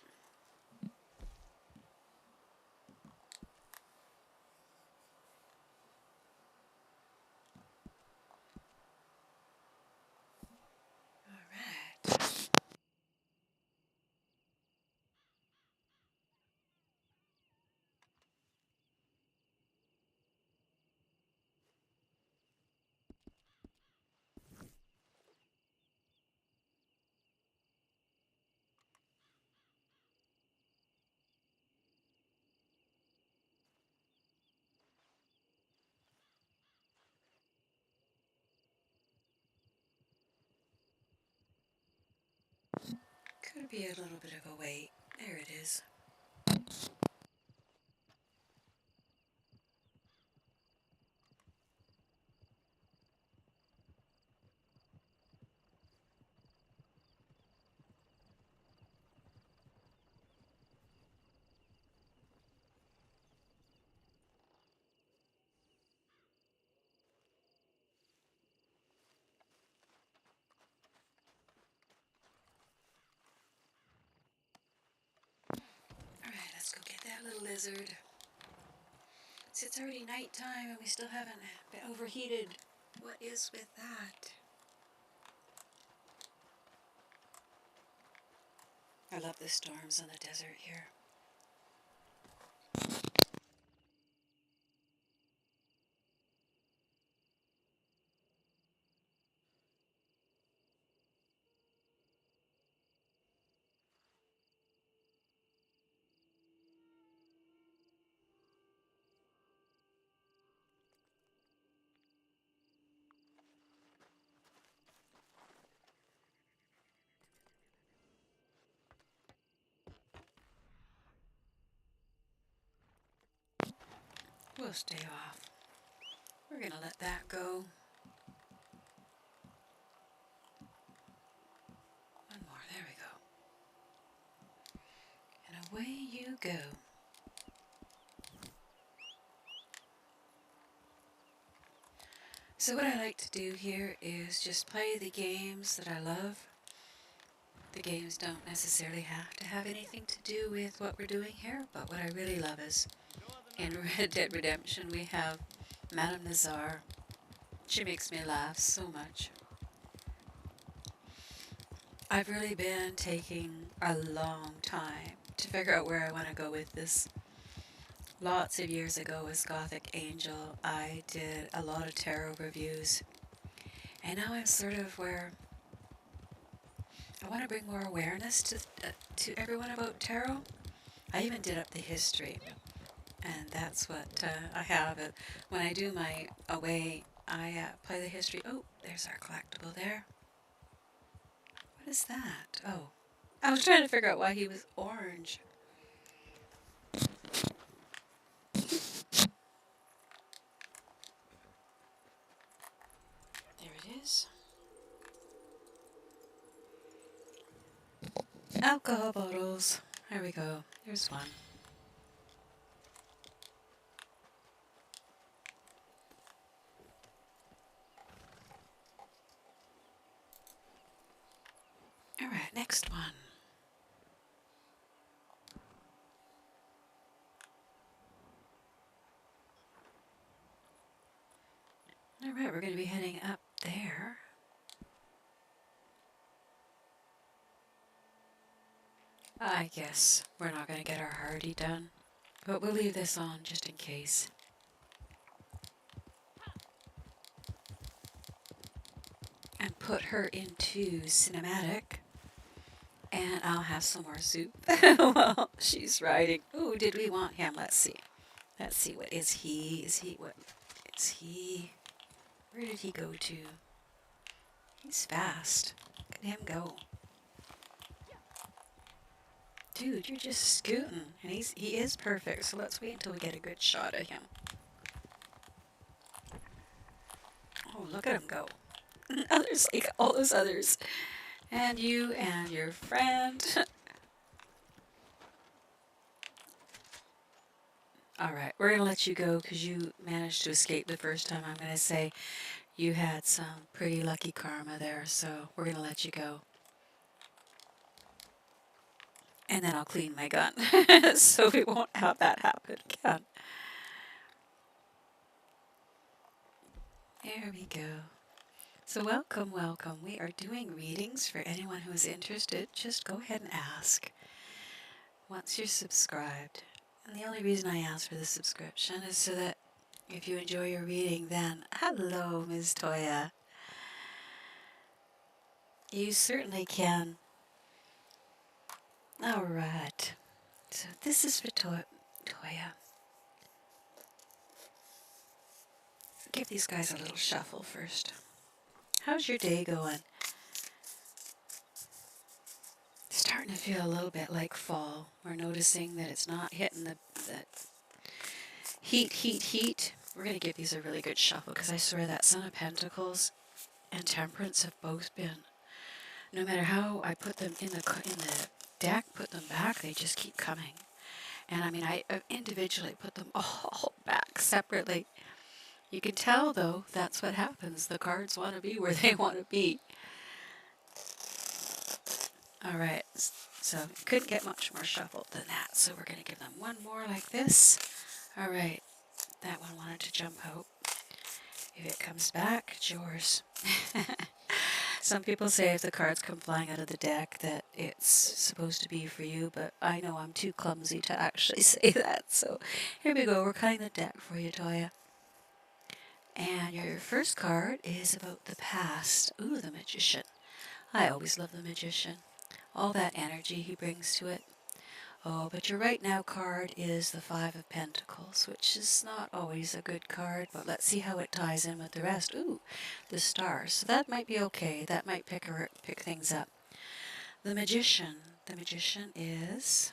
Alright. Could be a little bit of a wait. There it is. Alright, let's go get that little lizard. It's already nighttime and we still haven't been overheated. What is with that? I love the storms on the desert here. We'll stay off. We're gonna let that go. One more, there we go. And away you go. So what I like to do here is just play the games that I love. The games don't necessarily have to have anything to do with what we're doing here, but what I really love is in Red Dead Redemption we have Madame Nazar. She makes me laugh so much. I've really been taking a long time to figure out where I want to go with this. Lots of years ago as Gothic Angel, I did a lot of tarot reviews. And now I'm sort of where I want to bring more awareness to everyone about tarot. I even did up the history. And that's what I have. When I do my away, I play the history. Oh, there's our collectible there. What is that? Oh, I was trying to figure out why he was orange. There it is. Alcohol bottles. There we go. There's one. Alright, next one. Alright, we're going to be heading up there. I guess we're not going to get our hardy done, but we'll leave this on just in case. And put her into cinematic, and I'll have some more soup while she's riding. Ooh, did we want him? Let's see. Let's see, what is he? What is he? Where did he go to? He's fast. Look at him go. Dude, you're just scooting, and he is perfect, so let's wait until we get a good shot of him. Oh, look at him go. Others, like all those others. And you and your friend. Alright, we're going to let you go because you managed to escape the first time. I'm going to say you had some pretty lucky karma there, so we're going to let you go. And then I'll clean my gun so we won't have that happen again. There we go. So welcome, welcome. We are doing readings for anyone who is interested. Just go ahead and ask once you're subscribed. And the only reason I ask for the subscription is so that if you enjoy your reading, then hello, Ms. Toya. You certainly can. Alright. So this is for Toya. Give these guys a little shuffle first. How's your day going? Starting to feel a little bit like fall. We're noticing that it's not hitting the heat. We're going to give these a really good shuffle because I swear that Son of Pentacles and Temperance have both been, no matter how I put them in the deck, put them back, they just keep coming. And I mean, I individually put them all back separately. You can tell, though, that's what happens. The cards want to be where they want to be. All right, so couldn't get much more shuffled than that. So we're going to give them one more like this. All right, that one wanted to jump out. If it comes back, it's yours. Some people say if the cards come flying out of the deck that it's supposed to be for you, but I know I'm too clumsy to actually say that. So here we go. We're cutting the deck for you, Toya. And your first card is about the past. Ooh, the Magician. I always love the Magician. All that energy he brings to it. Oh, but your right now card is the Five of Pentacles, which is not always a good card, but let's see how it ties in with the rest. Ooh, the Stars. So that might be okay. That might pick things up. The Magician. The Magician is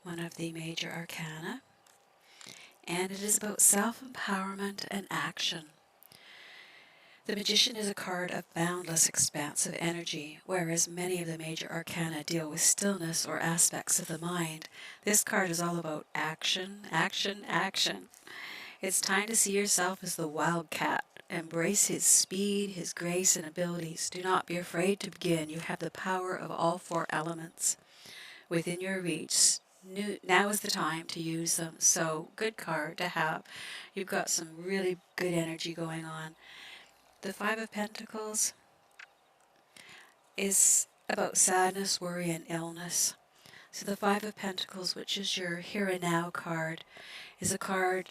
one of the major arcana, and it is about self-empowerment and action. The Magician is a card of boundless, expansive energy, whereas many of the major arcana deal with stillness or aspects of the mind. This card is all about action, action, action. It's time to see yourself as the wildcat. Embrace his speed, his grace, and abilities. Do not be afraid to begin. You have the power of all four elements within your reach. Now is the time to use them. So, good card to have. You've got some really good energy going on. The Five of Pentacles is about sadness, worry, and illness. So the Five of Pentacles, which is your here and now card, is a card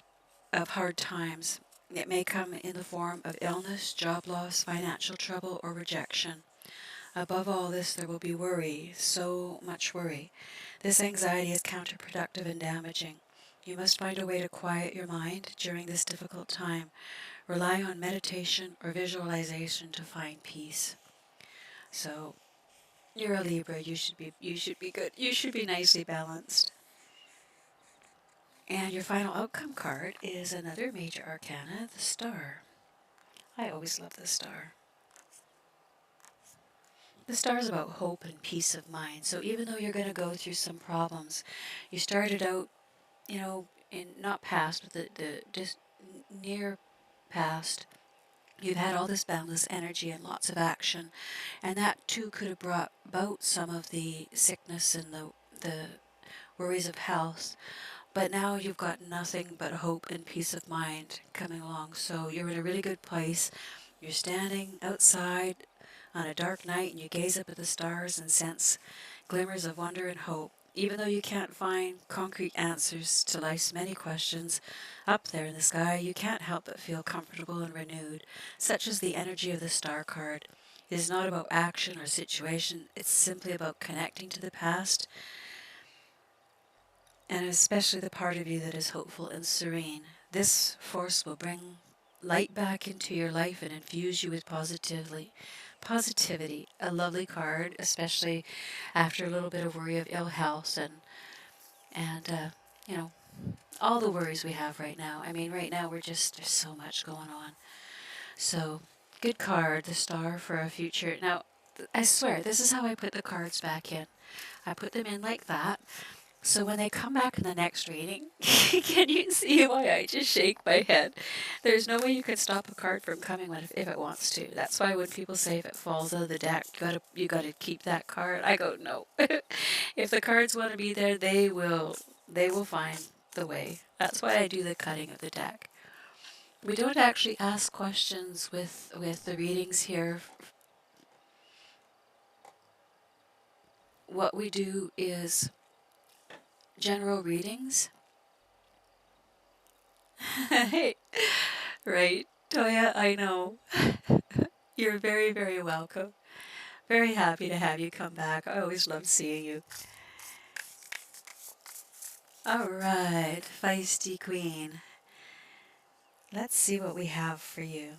of hard times. It may come in the form of illness, job loss, financial trouble, or rejection. Above all this, there will be worry, so much worry. This anxiety is counterproductive and damaging. You must find a way to quiet your mind during this difficult time. Rely on meditation or visualization to find peace. So, you're a Libra. You should be good. You should be nicely balanced. And your final outcome card is another major arcana, the Star. I always love the Star. The Star is about hope and peace of mind. So even though you're going to go through some problems, you started out, in not past, but the just near past. You've had all this boundless energy and lots of action, and that too could have brought about some of the sickness and the worries of health. But now you've got nothing but hope and peace of mind coming along. So you're in a really good place. You're standing outside on a dark night and you gaze up at the stars and sense glimmers of wonder and hope. Even though you can't find concrete answers to life's many questions, up there in the sky you can't help but feel comfortable and renewed. Such is the energy of the star card. It is not about action or situation, it's simply about connecting to the past, and especially the part of you that is hopeful and serene. This force will bring light back into your life and infuse you with positivity. A lovely card, especially after a little bit of worry of ill health and you know, all the worries we have right now. I mean, right now there's so much going on. So, good card, the star for a future. Now, I swear, this is how I put the cards back in. I put them in like that. So when they come back in the next reading, can you see why I just shake my head? There's no way you can stop a card from coming if it wants to. That's why when people say if it falls out of the deck, you gotta keep that card. I go, no. If the cards want to be there, they will find the way. That's why I do the cutting of the deck. We don't actually ask questions with the readings here. What we do is general readings. Hey, right, Toya, I know. You're very, very welcome. Very happy to have you come back. I always love seeing you. All right, Feisty Queen. Let's see what we have for you.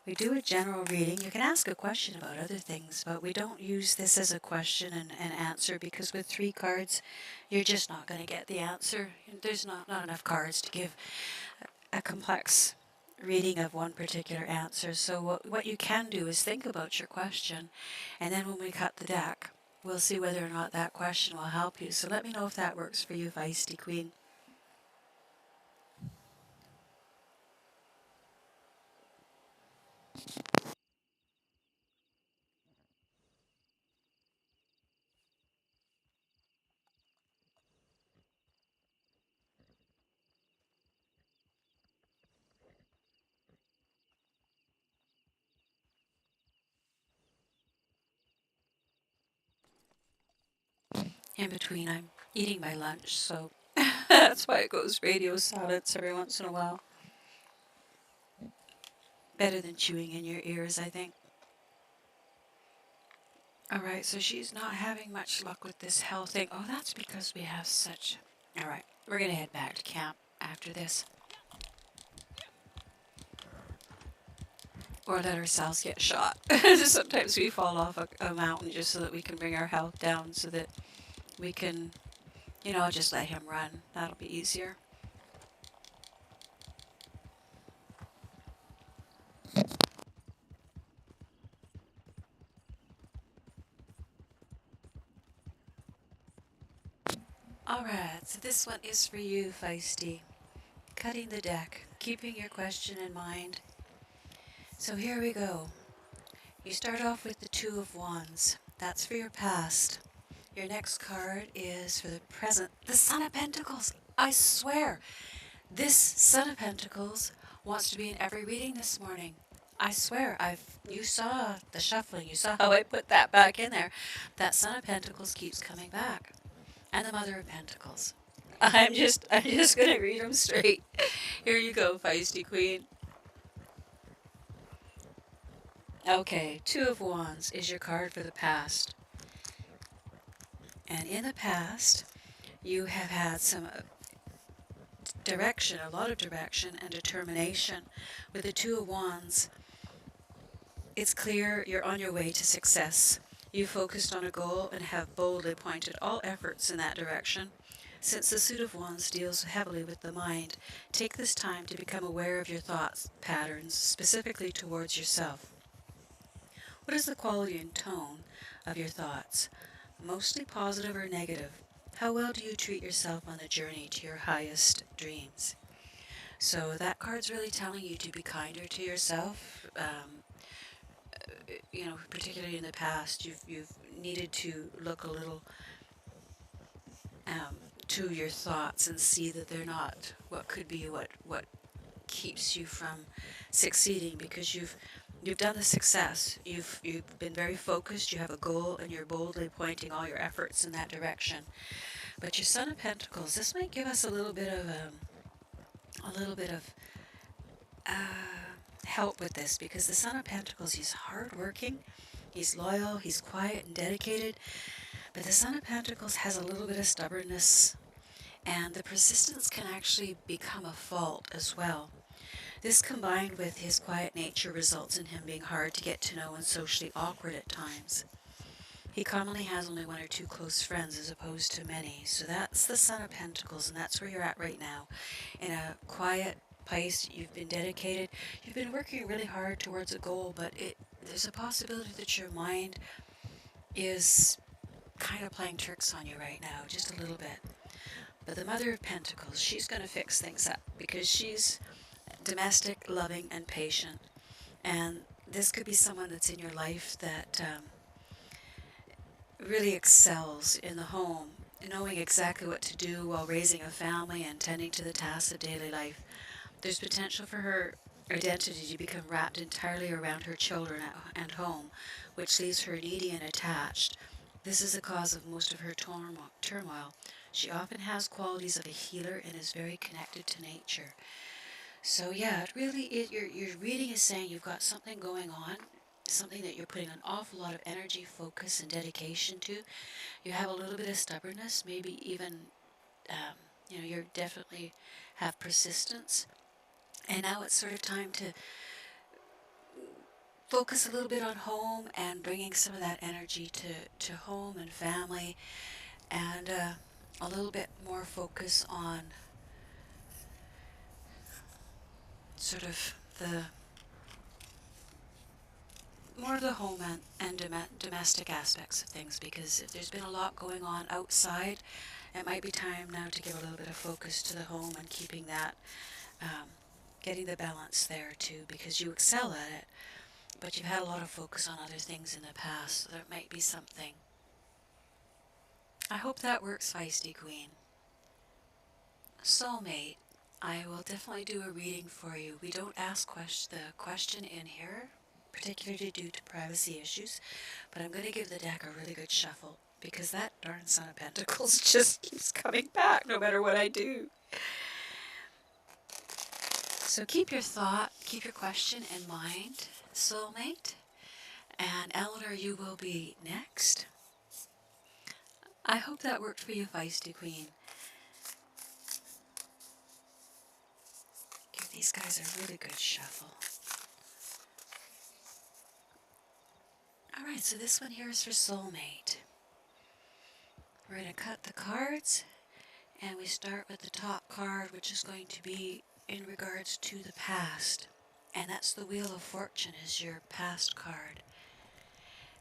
We do a general reading. You can ask a question about other things, but we don't use this as a question and answer because with 3 cards, you're just not going to get the answer. There's not enough cards to give a complex reading of one particular answer. So what you can do is think about your question, and then when we cut the deck, we'll see whether or not that question will help you. So let me know if that works for you, Feisty Queen. In between, I'm eating my lunch, so that's why it goes radio silence every once in a while. Better than chewing in your ears, I think. All right, so she's not having much luck with this health thing. Oh, that's because we have such... All right, we're going to head back to camp after this. Or let ourselves get shot. Sometimes we fall off a mountain just so that we can bring our health down so that we can, just let him run. That'll be easier. Alright, so this one is for you, Feisty. Cutting the deck, keeping your question in mind. So here we go. You start off with the 2 of Wands. That's for your past. Your next card is for the present. The Son of Pentacles. I swear, this Son of Pentacles wants to be in every reading this morning. I swear, you saw the shuffling. You saw how I put that back in there. That Son of Pentacles keeps coming back. And the Mother of Pentacles. I'm just gonna read them straight. Here you go, Feisty Queen. Okay, 2 of Wands is your card for the past. And in the past, you have had some direction, a lot of direction and determination. With the 2 of Wands, it's clear you're on your way to success. You focused on a goal and have boldly pointed all efforts in that direction. Since the Suit of Wands deals heavily with the mind, take this time to become aware of your thoughts patterns, specifically towards yourself. What is the quality and tone of your thoughts? Mostly positive or negative? How well do you treat yourself on the journey to your highest dreams? So that card's really telling you to be kinder to yourself. Particularly in the past, you've needed to look a little to your thoughts and see that they're not what could be what keeps you from succeeding, because you've done the success. You've been very focused, you have a goal, and you're boldly pointing all your efforts in that direction. But your Son of Pentacles, this might give us a little bit of help with this, because the Son of Pentacles, he's hardworking, he's loyal, he's quiet and dedicated, but the Son of Pentacles has a little bit of stubbornness, and the persistence can actually become a fault as well. This, combined with his quiet nature, results in him being hard to get to know and socially awkward at times. He commonly has only one or two close friends as opposed to many. So that's the Son of Pentacles, and that's where you're at right now. In a quiet place, you've been dedicated. You've been working really hard towards a goal, but there's a possibility that your mind is kind of playing tricks on you right now, just a little bit. But the Mother of Pentacles, she's going to fix things up, because she's domestic, loving, and patient. And this could be someone that's in your life that really excels in the home, knowing exactly what to do while raising a family and tending to the tasks of daily life. There's potential for her identity to become wrapped entirely around her children and home, which leaves her needy and attached. This is the cause of most of her turmoil. She often has qualities of a healer and is very connected to nature. So yeah, your reading is saying you've got something going on, something that you're putting an awful lot of energy, focus, and dedication to. You have a little bit of stubbornness, maybe even, you definitely have persistence. And now it's sort of time to focus a little bit on home and bringing some of that energy to home and family, and a little bit more focus on sort of the more of the home and domestic aspects of things, because if there's been a lot going on outside, it might be time now to give a little bit of focus to the home and keeping that, getting the balance there too, because you excel at it, but you've had a lot of focus on other things in the past, so there might be something. I hope that works, Feisty Queen. Soulmate, I will definitely do a reading for you. We don't ask the question in here, particularly due to privacy issues, but I'm going to give the deck a really good shuffle, because that darn Son of Pentacles just keeps coming back no matter what I do. So keep your question in mind, soulmate. And Eleanor, you will be next. I hope that worked for you, Feisty Queen. Give these guys a really good shuffle. Alright, so this one here is for soulmate. We're going to cut the cards, and we start with the top card, which is going to be in regards to the past. And that's the Wheel of Fortune, is your past card.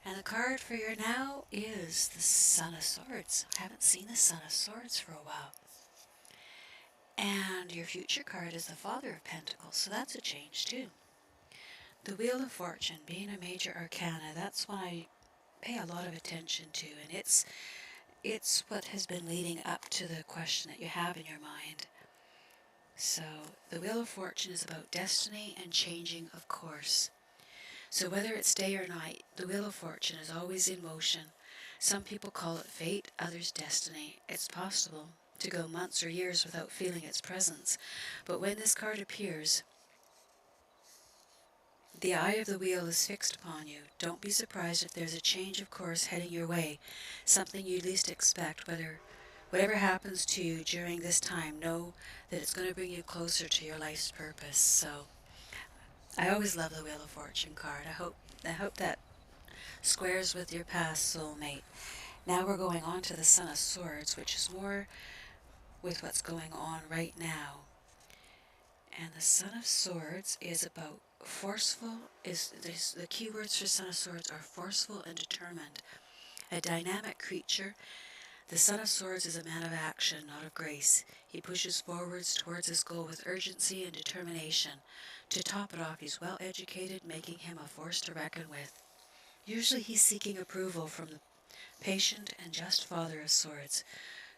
And the card for your now is the Son of Swords. I haven't seen the Son of Swords for a while. And your future card is the Father of Pentacles, so that's a change too. The Wheel of Fortune, being a major arcana, that's one I pay a lot of attention to, and it's what has been leading up to the question that you have in your mind. So, the Wheel of Fortune is about destiny and changing of course. So whether it's day or night, the Wheel of Fortune is always in motion. Some people call it fate, others destiny. It's possible to go months or years without feeling its presence, but when this card appears, the eye of the wheel is fixed upon you. Don't be surprised if there's a change of course heading your way, something you least expect. Whatever happens to you during this time, know that it's going to bring you closer to your life's purpose. So, I always love the Wheel of Fortune card. I hope that squares with your past, soulmate. Now we're going on to the Son of Swords, which is more with what's going on right now. And the Son of Swords is about the keywords for Son of Swords are forceful and determined. A dynamic creature, the Son of Swords is a man of action, not of grace. He pushes forwards towards his goal with urgency and determination. To top it off, he's well educated, making him a force to reckon with. Usually he's seeking approval from the patient and just Father of Swords,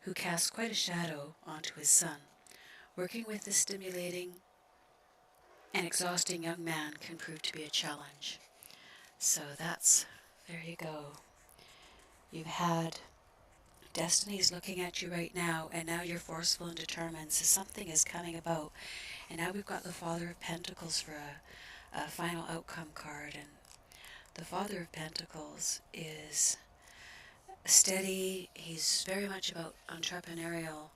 who casts quite a shadow onto his son. Working with this stimulating and exhausting young man can prove to be a challenge. So there you go. You've had Destiny's looking at you right now, and now you're forceful and determined, so something is coming about. And now we've got the Father of Pentacles for a final outcome card, and the Father of Pentacles is steady. He's very much about entrepreneurial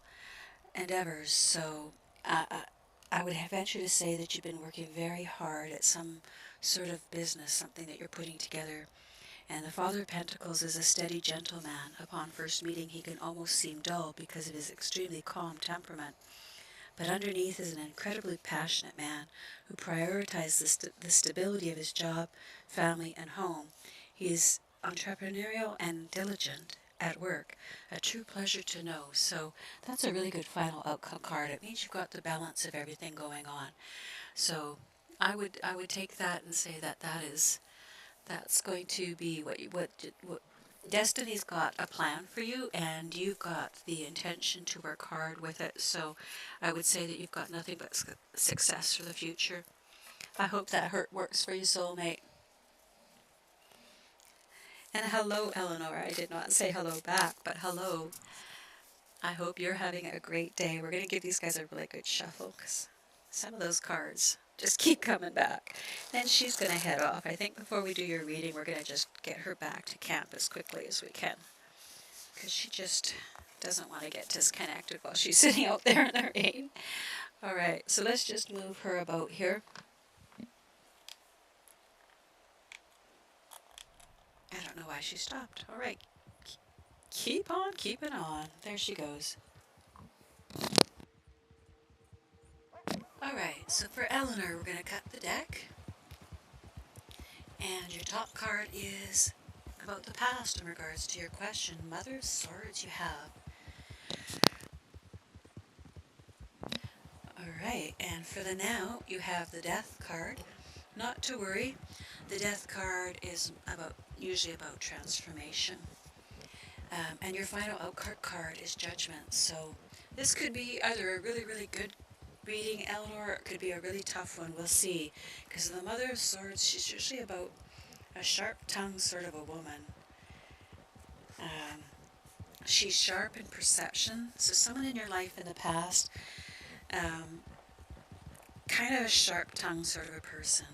endeavors, so I would venture to say that you've been working very hard at some sort of business, something that you're putting together. And the Father of Pentacles is a steady gentleman. Upon first meeting, he can almost seem dull because of his extremely calm temperament. But underneath is an incredibly passionate man who prioritizes the stability of his job, family, and home. He is entrepreneurial and diligent at work, a true pleasure to know. So that's a really good final outcome card. It means you've got the balance of everything going on. So I would take that and say that that's going to be what Destiny's got a plan for you, and you've got the intention to work hard with it. So I would say that you've got nothing but success for the future. I hope that works for you, soulmate. And hello, Eleanor. I did not say hello back, but hello. I hope you're having a great day. We're going to give these guys a really good shuffle because some of those cards just keep coming back. And she's going to head off. I think before we do your reading, we're going to just get her back to camp as quickly as we can, because she just doesn't want to get disconnected while she's sitting out there in the rain. All right, so let's just move her about here. I don't know why she stopped. All right, keep on keeping on. There she goes. All right, so for Eleanor, we're going to cut the deck. And your top card is about the past in regards to your question. Mother of Swords you have. Alright, and for the now, you have the Death card. Not to worry, the Death card is usually about transformation. And your final outcome card is Judgment. So this could be either a really, really good reading, Eleanor, or it could be a really tough one. We'll see. Because the Mother of Swords, she's usually about a sharp-tongued sort of a woman. She's sharp in perception. So someone in your life in the past, kind of a sharp-tongued sort of a person.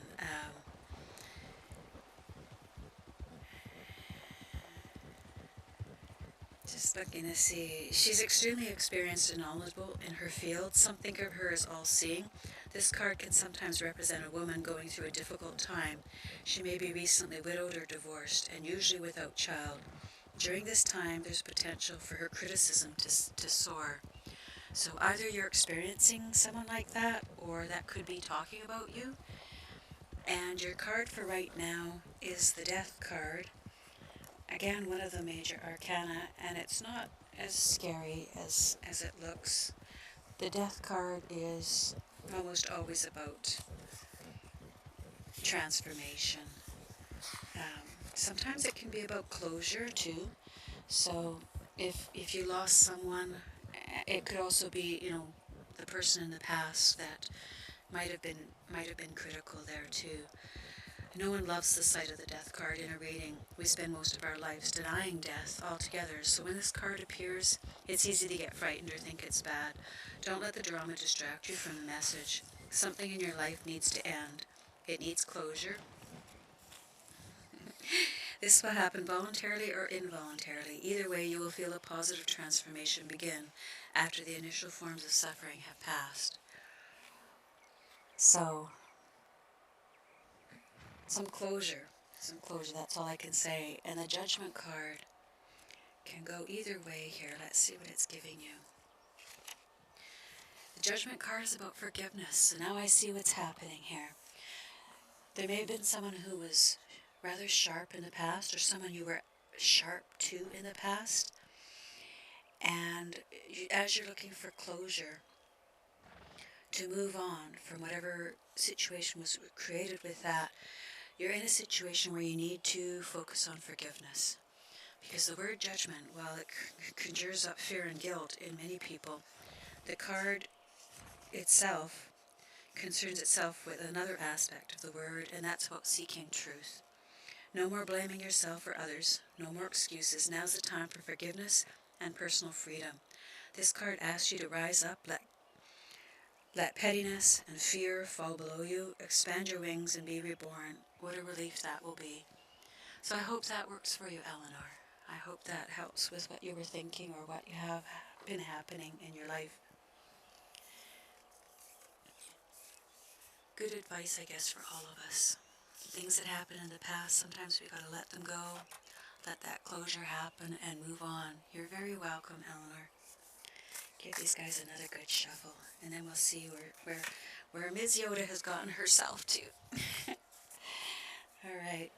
Just looking to see. She's extremely experienced and knowledgeable in her field. Some think of her as all-seeing. This card can sometimes represent a woman going through a difficult time. She may be recently widowed or divorced, and usually without child. During this time, there's potential for her criticism to soar. So either you're experiencing someone like that, or that could be talking about you. And your card for right now is the Death card. Again, one of the major arcana, and it's not as scary as it looks. The Death card is almost always about transformation. Sometimes it can be about closure too. So if you lost someone, it could also be, the person in the past that might have been critical there too. No one loves the sight of the Death card in a reading. We spend most of our lives denying death altogether, so when this card appears, it's easy to get frightened or think it's bad. Don't let the drama distract you from the message. Something in your life needs to end. It needs closure. This will happen voluntarily or involuntarily. Either way, you will feel a positive transformation begin after the initial forms of suffering have passed. So, some closure, that's all I can say. And the Judgment card can go either way here. Let's see what it's giving you. The Judgment card is about forgiveness, so now I see what's happening here. There may have been someone who was rather sharp in the past, or someone you were sharp to in the past. And as you're looking for closure, to move on from whatever situation was created with that, you're in a situation where you need to focus on forgiveness. Because the word judgment, while it conjures up fear and guilt in many people, the card itself concerns itself with another aspect of the word, and that's about seeking truth. No more blaming yourself or others. No more excuses. Now's the time for forgiveness and personal freedom. This card asks you to rise up, let pettiness and fear fall below you, expand your wings and be reborn. What a relief that will be. So I hope that works for you, Eleanor. I hope that helps with what you were thinking or what you have been happening in your life. Good advice, I guess, for all of us. Things that happened in the past, sometimes we gotta let them go, let that closure happen, and move on. You're very welcome, Eleanor. Give these guys another good shuffle, and then we'll see where Ms. Yoda has gotten herself to. All right.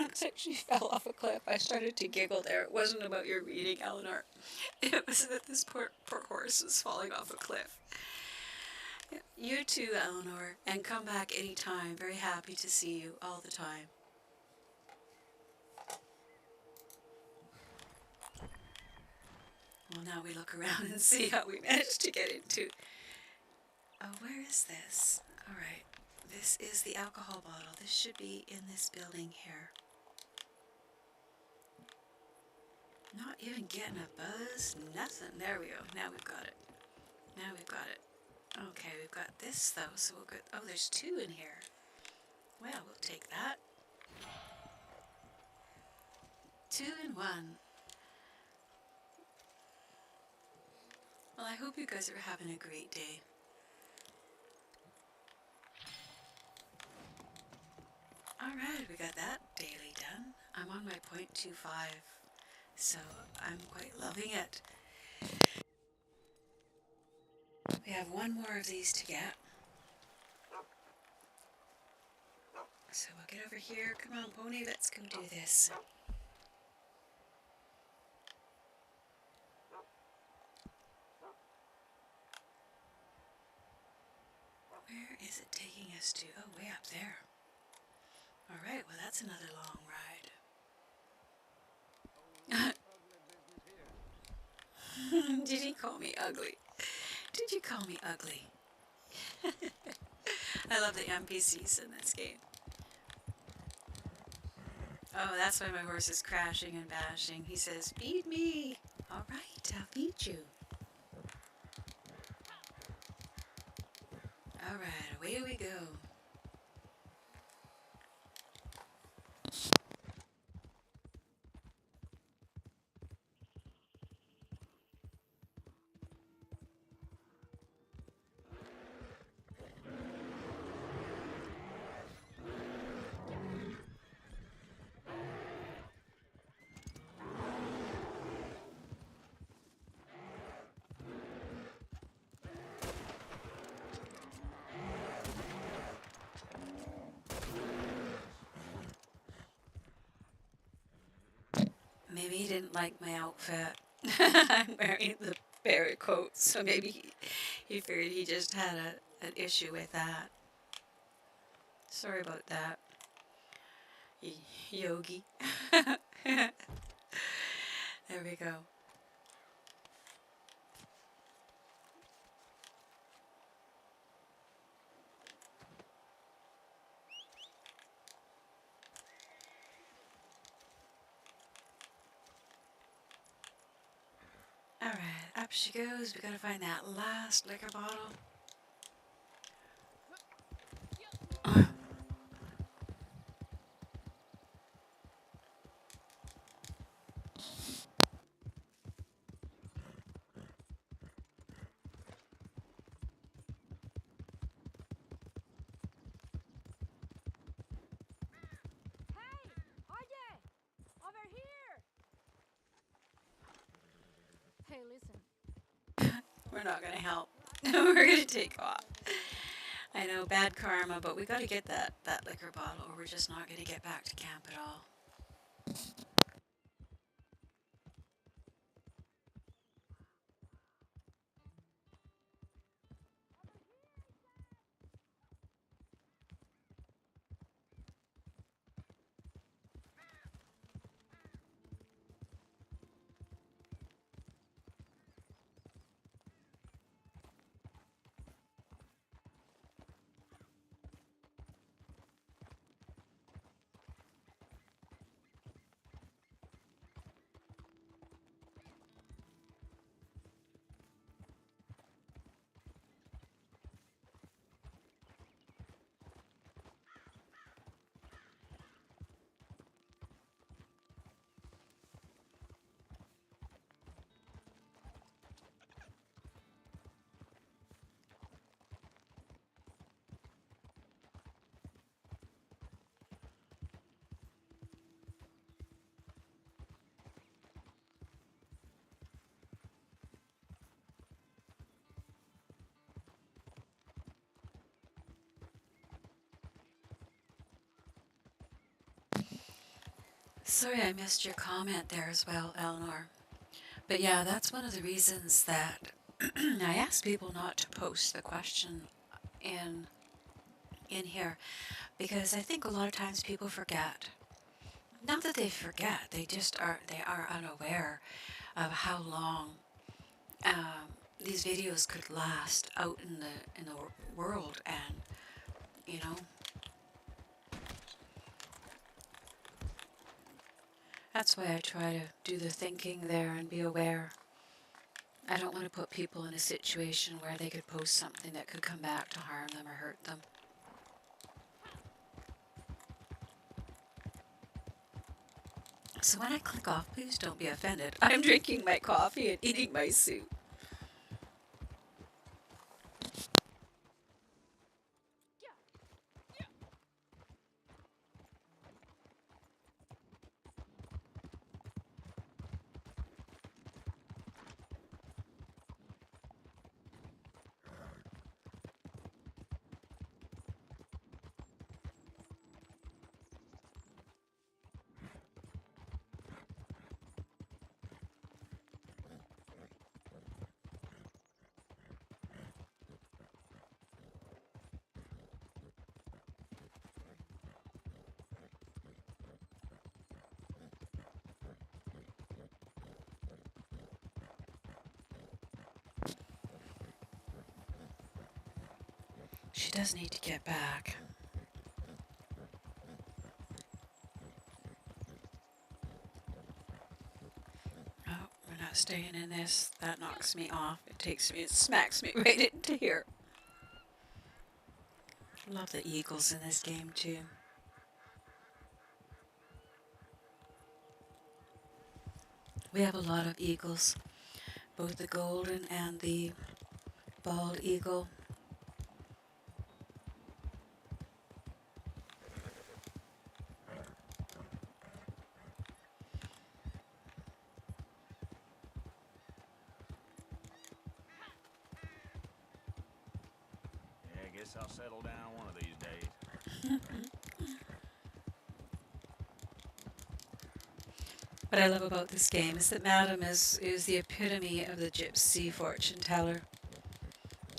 Except she fell off a cliff. I started to giggle there. It wasn't about your reading, Eleanor. It was that this poor horse was falling off a cliff. You too, Eleanor, and come back anytime. Very happy to see you all the time. Well, now we look around and see how we managed to get into. Oh, where is this? All right. This is the alcohol bottle. This should be in this building here. Not even getting a buzz, nothing. There we go. Now we've got it. Now we've got it. Okay, we've got this though, so we'll go. Oh, there's 2 in here. Well, we'll take that. 2 in 1. Well, I hope you guys are having a great day. Alright, we got that daily done. I'm on my 0.25, so I'm quite loving it. We have 1 more of these to get. So we'll get over here. Come on, Pony, let's go do this. Where is it taking us to? Oh, way up there. Alright, well that's another long ride. Did he call me ugly? Did you call me ugly? I love the NPCs in this game. Oh, that's why my horse is crashing and bashing. He says, feed me. Alright, I'll feed you. Alright, away we go. Maybe he didn't like my outfit. I'm wearing the bear coat, so maybe he figured he just had an issue with that. Sorry about that, Yogi. There we go. Alright, up she goes. We gotta find that last liquor bottle. Hey, listen. We're not gonna help. We're gonna take off. I know, bad karma, but we gotta get that liquor bottle or we're just not gonna get back to camp at all. Sorry I missed your comment there as well, Eleanor. But yeah, that's one of the reasons that I ask people not to post the question in in here, because I think a lot of times people forget. Not that they forget, they are unaware of how long these videos could last out in the world, and you know, that's why I try to do the thinking there and be aware. I don't want to put people in a situation where they could post something that could come back to harm them or hurt them. So when I click off, please don't be offended. I'm drinking my coffee and eating my soup. She does need to get back. Oh, we're not staying in this. That knocks me off. It smacks me right into here. Love the eagles in this game too. We have a lot of eagles, both the golden and the bald eagle. Yeah, I guess I'll settle down one of these days. What I love about this game is that Madame is the epitome of the gypsy fortune teller.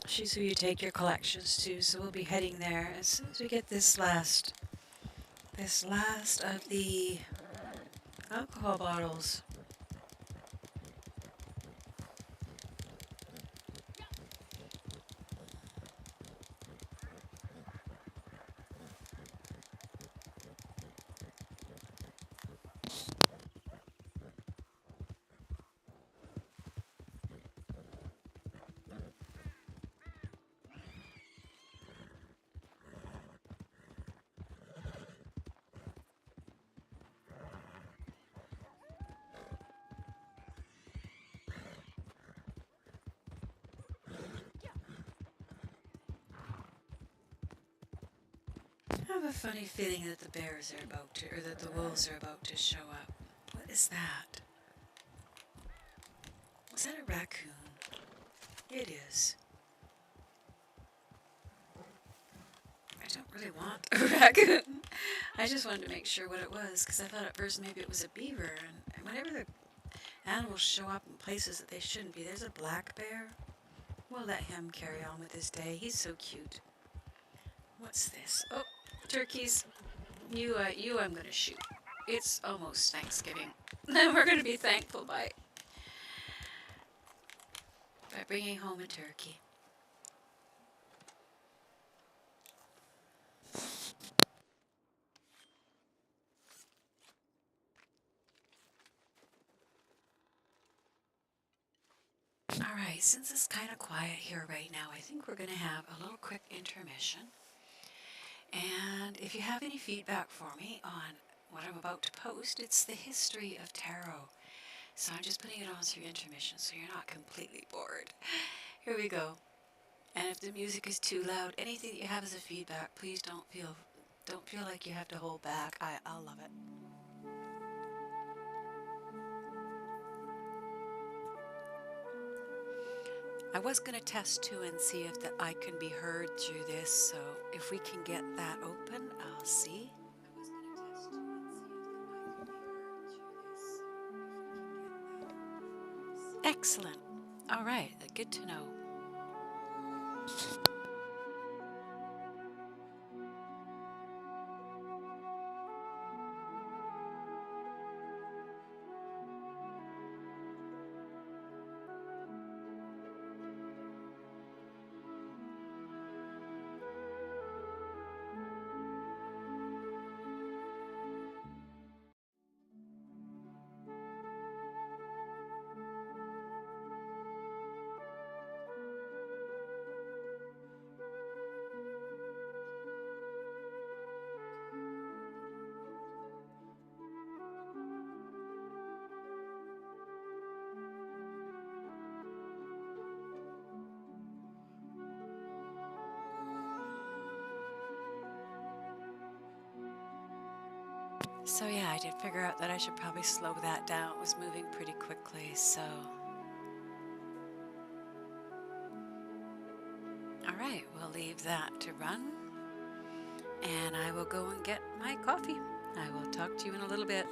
She's who you take your collections to, so we'll be heading there as soon as we get this last of the alcohol bottles. I have a funny feeling that the bears are about to, or that the wolves are about to show up. What is that? Is that a raccoon? It is. I don't really want a raccoon. I just wanted to make sure what it was, because I thought at first maybe it was a beaver, and whenever the animals show up in places that they shouldn't be, there's a black bear. We'll let him carry on with his day. He's so cute. What's this? Oh, turkeys. You I'm gonna shoot. It's almost Thanksgiving. We're gonna be thankful by bringing home a turkey. Alright, since it's kind of quiet here right now, I think we're going to have a little quick intermission. And if you have any feedback for me on what I'm about to post, it's the history of tarot. So I'm just putting it on through intermission so you're not completely bored. Here we go. And if the music is too loud, anything that you have as a feedback, please don't feel like you have to hold back. I'll love it. I was going to test too and see if that I can be heard through this, so if we can get that open, I'll see. I was going to test too and see if that I can be heard. Excellent. All right, good to know. So yeah, I did figure out that I should probably slow that down. It was moving pretty quickly, so. All right, we'll leave that to run. And I will go and get my coffee. I will talk to you in a little bit.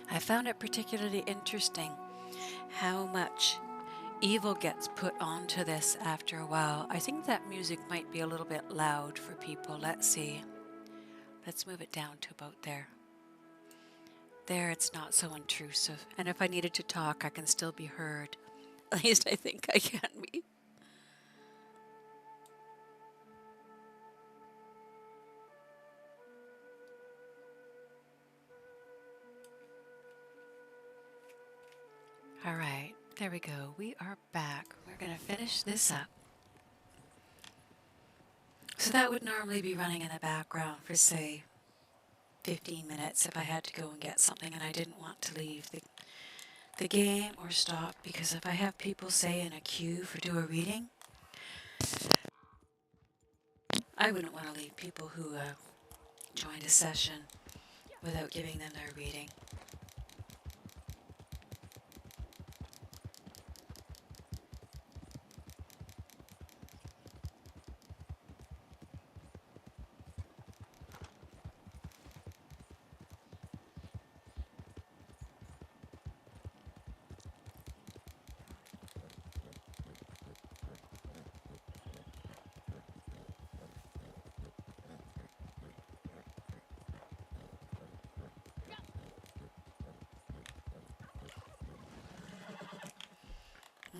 I found it particularly interesting how much evil gets put onto this after a while. I think that music might be a little bit loud for people. Let's see. Let's move it down to about there. There, it's not so intrusive. And if I needed to talk, I can still be heard. At least I think I can be. All right, there we go. We are back. We're going to finish this up. So that would normally be running in the background for, say, 15 minutes if I had to go and get something and I didn't want to leave the game or stop, because if I have people, say, in a queue for do a reading, I wouldn't want to leave people who joined a session without giving them their reading.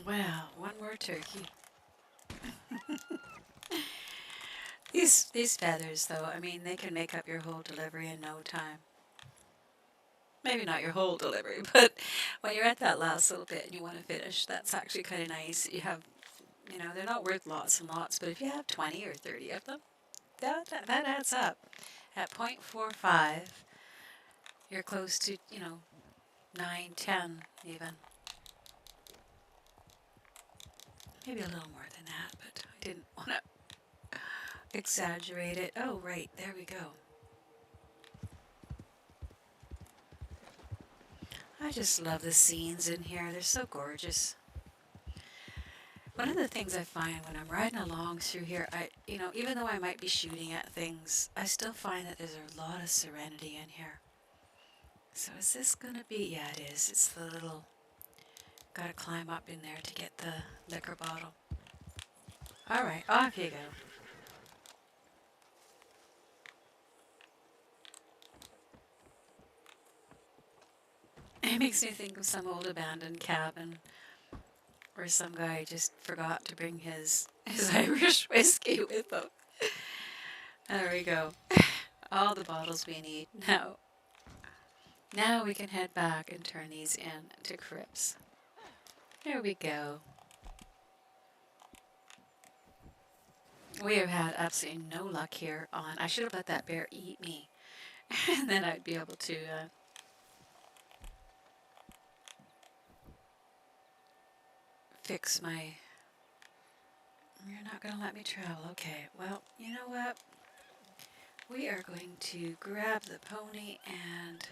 Well, one more turkey. These feathers, though, I mean, they can make up your whole delivery in no time. Maybe not your whole delivery, but when you're at that last little bit and you want to finish, that's actually kind of nice. You have, they're not worth lots and lots, but if you have 20 or 30 of them, that adds up. At 0.45, you're close to, 9, 10 even. Maybe a little more than that, but I didn't want to exaggerate it. Oh, right, there we go. I just love the scenes in here. They're so gorgeous. One of the things I find when I'm riding along through here, even though I might be shooting at things, I still find that there's a lot of serenity in here. So is this going to be? Yeah, it is. It's the little Gotta climb up in there to get the liquor bottle. Alright, off you go. It makes me think of some old abandoned cabin where some guy just forgot to bring his Irish whiskey with him. There we go. All the bottles we need. Now we can head back and turn these in to crypts. There we go. We have had absolutely no luck here on... I should have let that bear eat me. And then I'd be able to... fix my... You're not going to let me travel. Okay, well, you know what? We are going to grab the pony and...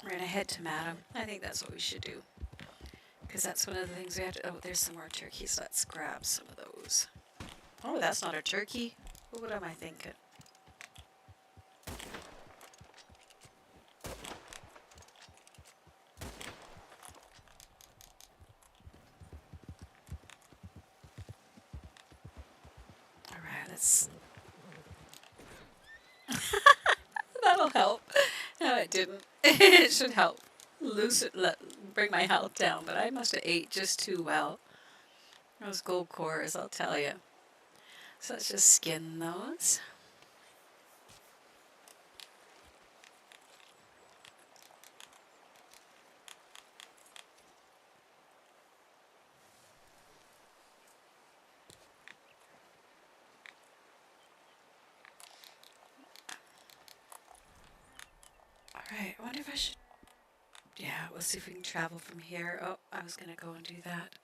we're going to head to Madam. I think that's what we should do. Because that's one of the things we have to... Oh, there's some more turkeys. Let's grab some of those. Oh, that's not a turkey. What am I thinking? Alright, let's... That'll help. No, it didn't. It should help. Bring my health down, but I must have ate just too well. Those gold cores, I'll tell you. So let's just skin those. Alright, I wonder if I should... Yeah, we'll see if we can travel from here. Oh, I was going to go and do that.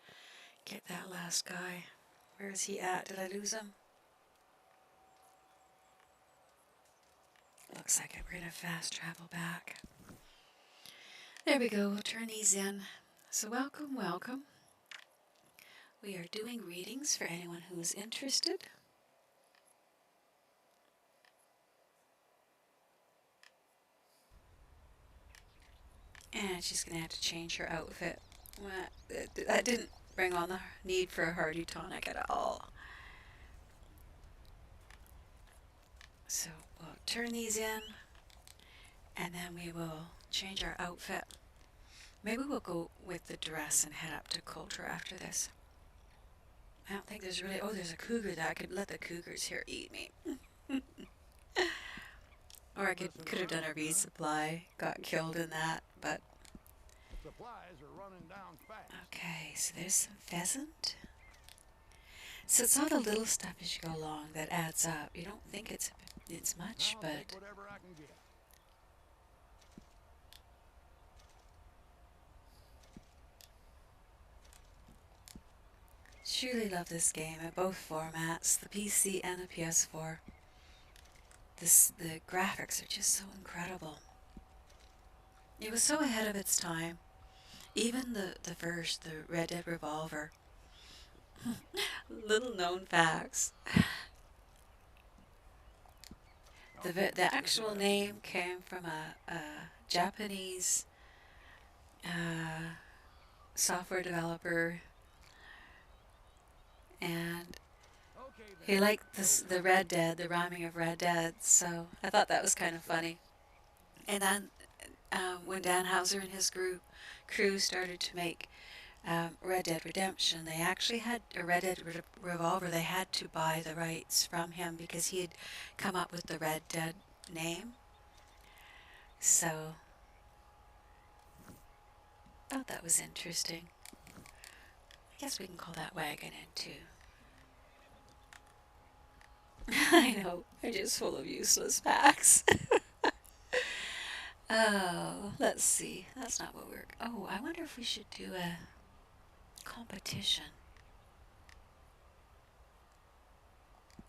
Get that last guy. Where is he at? Did I lose him? Looks like it. We're going to fast travel back. There we go. We'll turn these in. So welcome, welcome. We are doing readings for anyone who is interested. And she's going to have to change her outfit. Well, that didn't bring on the need for a hardy tonic at all. So we'll turn these in, and then we will change our outfit. Maybe we'll go with the dress and head up to Coulter after this. I don't think there's really... Oh, there's a cougar that I could let the cougars here eat me. Or I could have done a resupply, got killed in that, but... Supplies are running down fast. Okay, so there's some pheasant. So it's all the little stuff as you go along that adds up. You don't think it's much, I'll but... take whatever I can get. Truly love this game at both formats, the PC and the PS4. The graphics are just so incredible. It was so ahead of its time. Even the Red Dead Revolver. Little known facts. The actual name came from a Japanese software developer, and he liked the Red Dead, the rhyming of Red Dead, so I thought that was kind of funny. And then when Dan Houser and his crew started to make Red Dead Redemption, they actually had a Red Dead Revolver. They had to buy the rights from him because he had come up with the Red Dead name. So I thought that was interesting. I guess we can call that wagon in too. I know, I'm just full of useless facts. Oh, let's see. That's not what we're... Oh, I wonder if we should do a competition.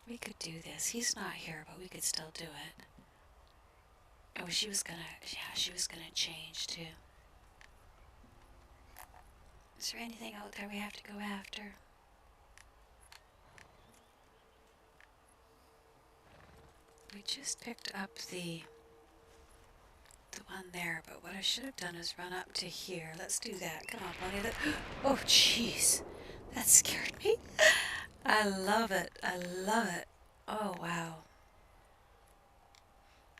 We could do this. He's not here, but we could still do it. Oh, she was gonna change too. Is there anything out there we have to go after? We just picked up the one there, but what I should have done is run up to here. Let's do that. Come on, Bonnie. Oh, jeez. That scared me. I love it. I love it. Oh, wow.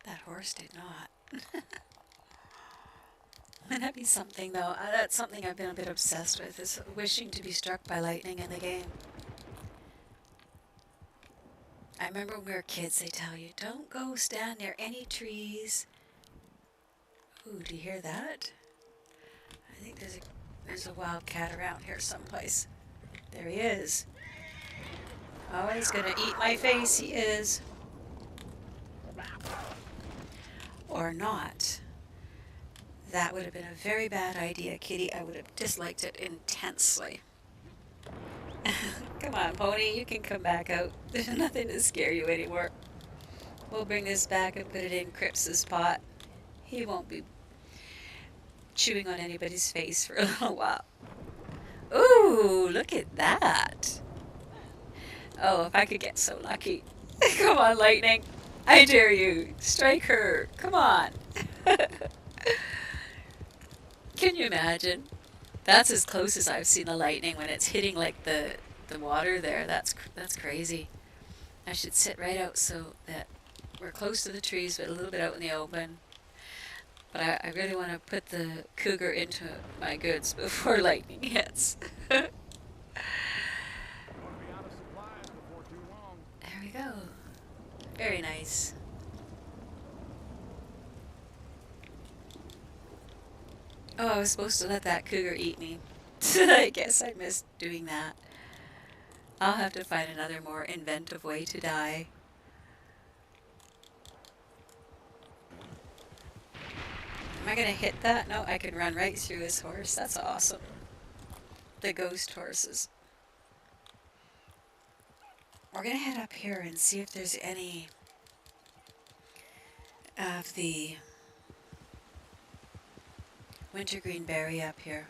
That horse did not. Wouldn't that be something, though? That's something I've been a bit obsessed with, is wishing to be struck by lightning in the game. I remember when we were kids, they tell you, don't go stand near any trees. Ooh, do you hear that? I think there's a wild cat around here someplace. There he is. Oh, he's gonna eat my face, he is. Or not. That would have been a very bad idea, Kitty. I would have disliked it intensely. Come on, Pony, you can come back out. There's nothing to scare you anymore. We'll bring this back and put it in Crips's pot. He won't be chewing on anybody's face for a little while. Ooh, look at that. Oh, if I could get so lucky. Come on, Lightning. I dare you. Strike her. Come on. Can you imagine? That's as close as I've seen a lightning when it's hitting like the water there. That's crazy. I should sit right out so that we're close to the trees but a little bit out in the open. But I really want to put the cougar into my goods before lightning hits. There we go. Very nice. Oh, I was supposed to let that cougar eat me. I guess I missed doing that. I'll have to find another more inventive way to die. Am I gonna hit that? No, I can run right through his horse. That's awesome. The ghost horses. We're gonna head up here and see if there's any of the wintergreen berry up here.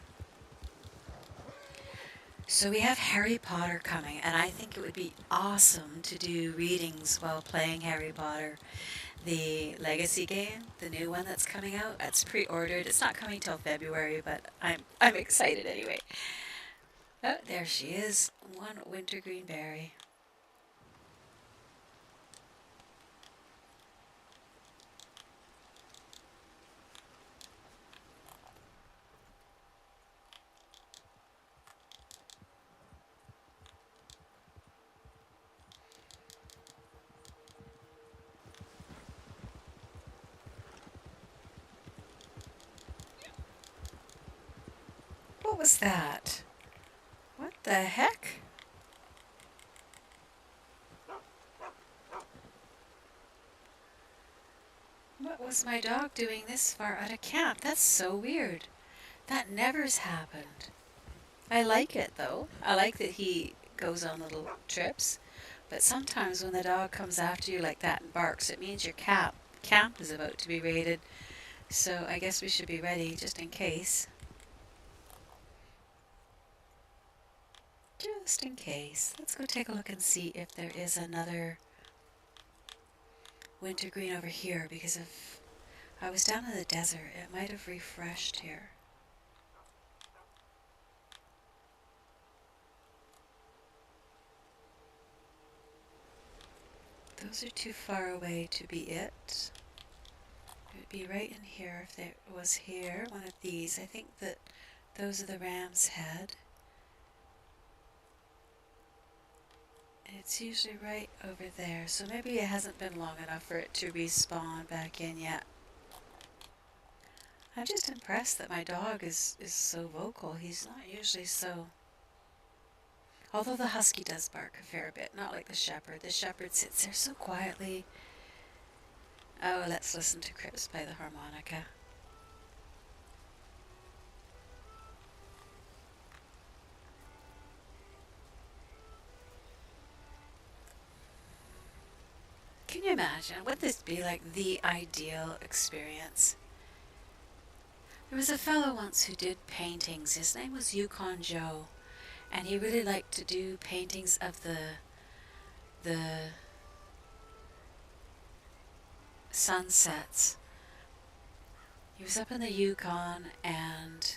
So we have Harry Potter coming, and I think it would be awesome to do readings while playing Harry Potter. The Legacy game, the new one that's coming out, it's pre-ordered. It's not coming till February, but I'm excited anyway. Oh, there she is. One wintergreen berry. What was that? What the heck? What was my dog doing this far out of camp? That's so weird. That never's happened. I like it though. I like that he goes on little trips. But sometimes when the dog comes after you like that and barks, it means your camp is about to be raided. So I guess we should be ready just in case. Just in case. Let's go take a look and see if there is another wintergreen over here, because if I was down in the desert, it might have refreshed here. Those are too far away to be it. It would be right in here if it was here, one of these. I think that those are the ram's head. It's usually right over there, so maybe it hasn't been long enough for it to respawn back in yet. I'm just impressed that my dog is so vocal. He's not usually so... Although the husky does bark a fair bit, not like the shepherd. The shepherd sits there so quietly. Oh, let's listen to Crips play the harmonica. Can you imagine? Would this be like the ideal experience? There was a fellow once who did paintings. His name was Yukon Joe. And he really liked to do paintings of the sunsets. He was up in the Yukon, and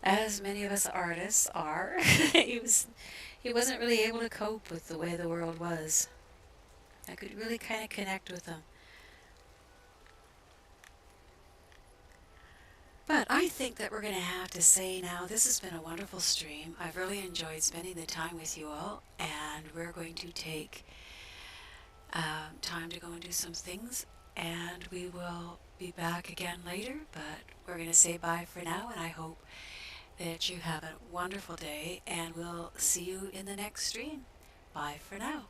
as many of us artists are, he wasn't really able to cope with the way the world was. I could really kind of connect with him. But I think that we're going to have to say now, this has been a wonderful stream. I've really enjoyed spending the time with you all, and we're going to take time to go and do some things, and we will be back again later, but we're going to say bye for now, and I hope that you have a wonderful day, and we'll see you in the next stream. Bye for now.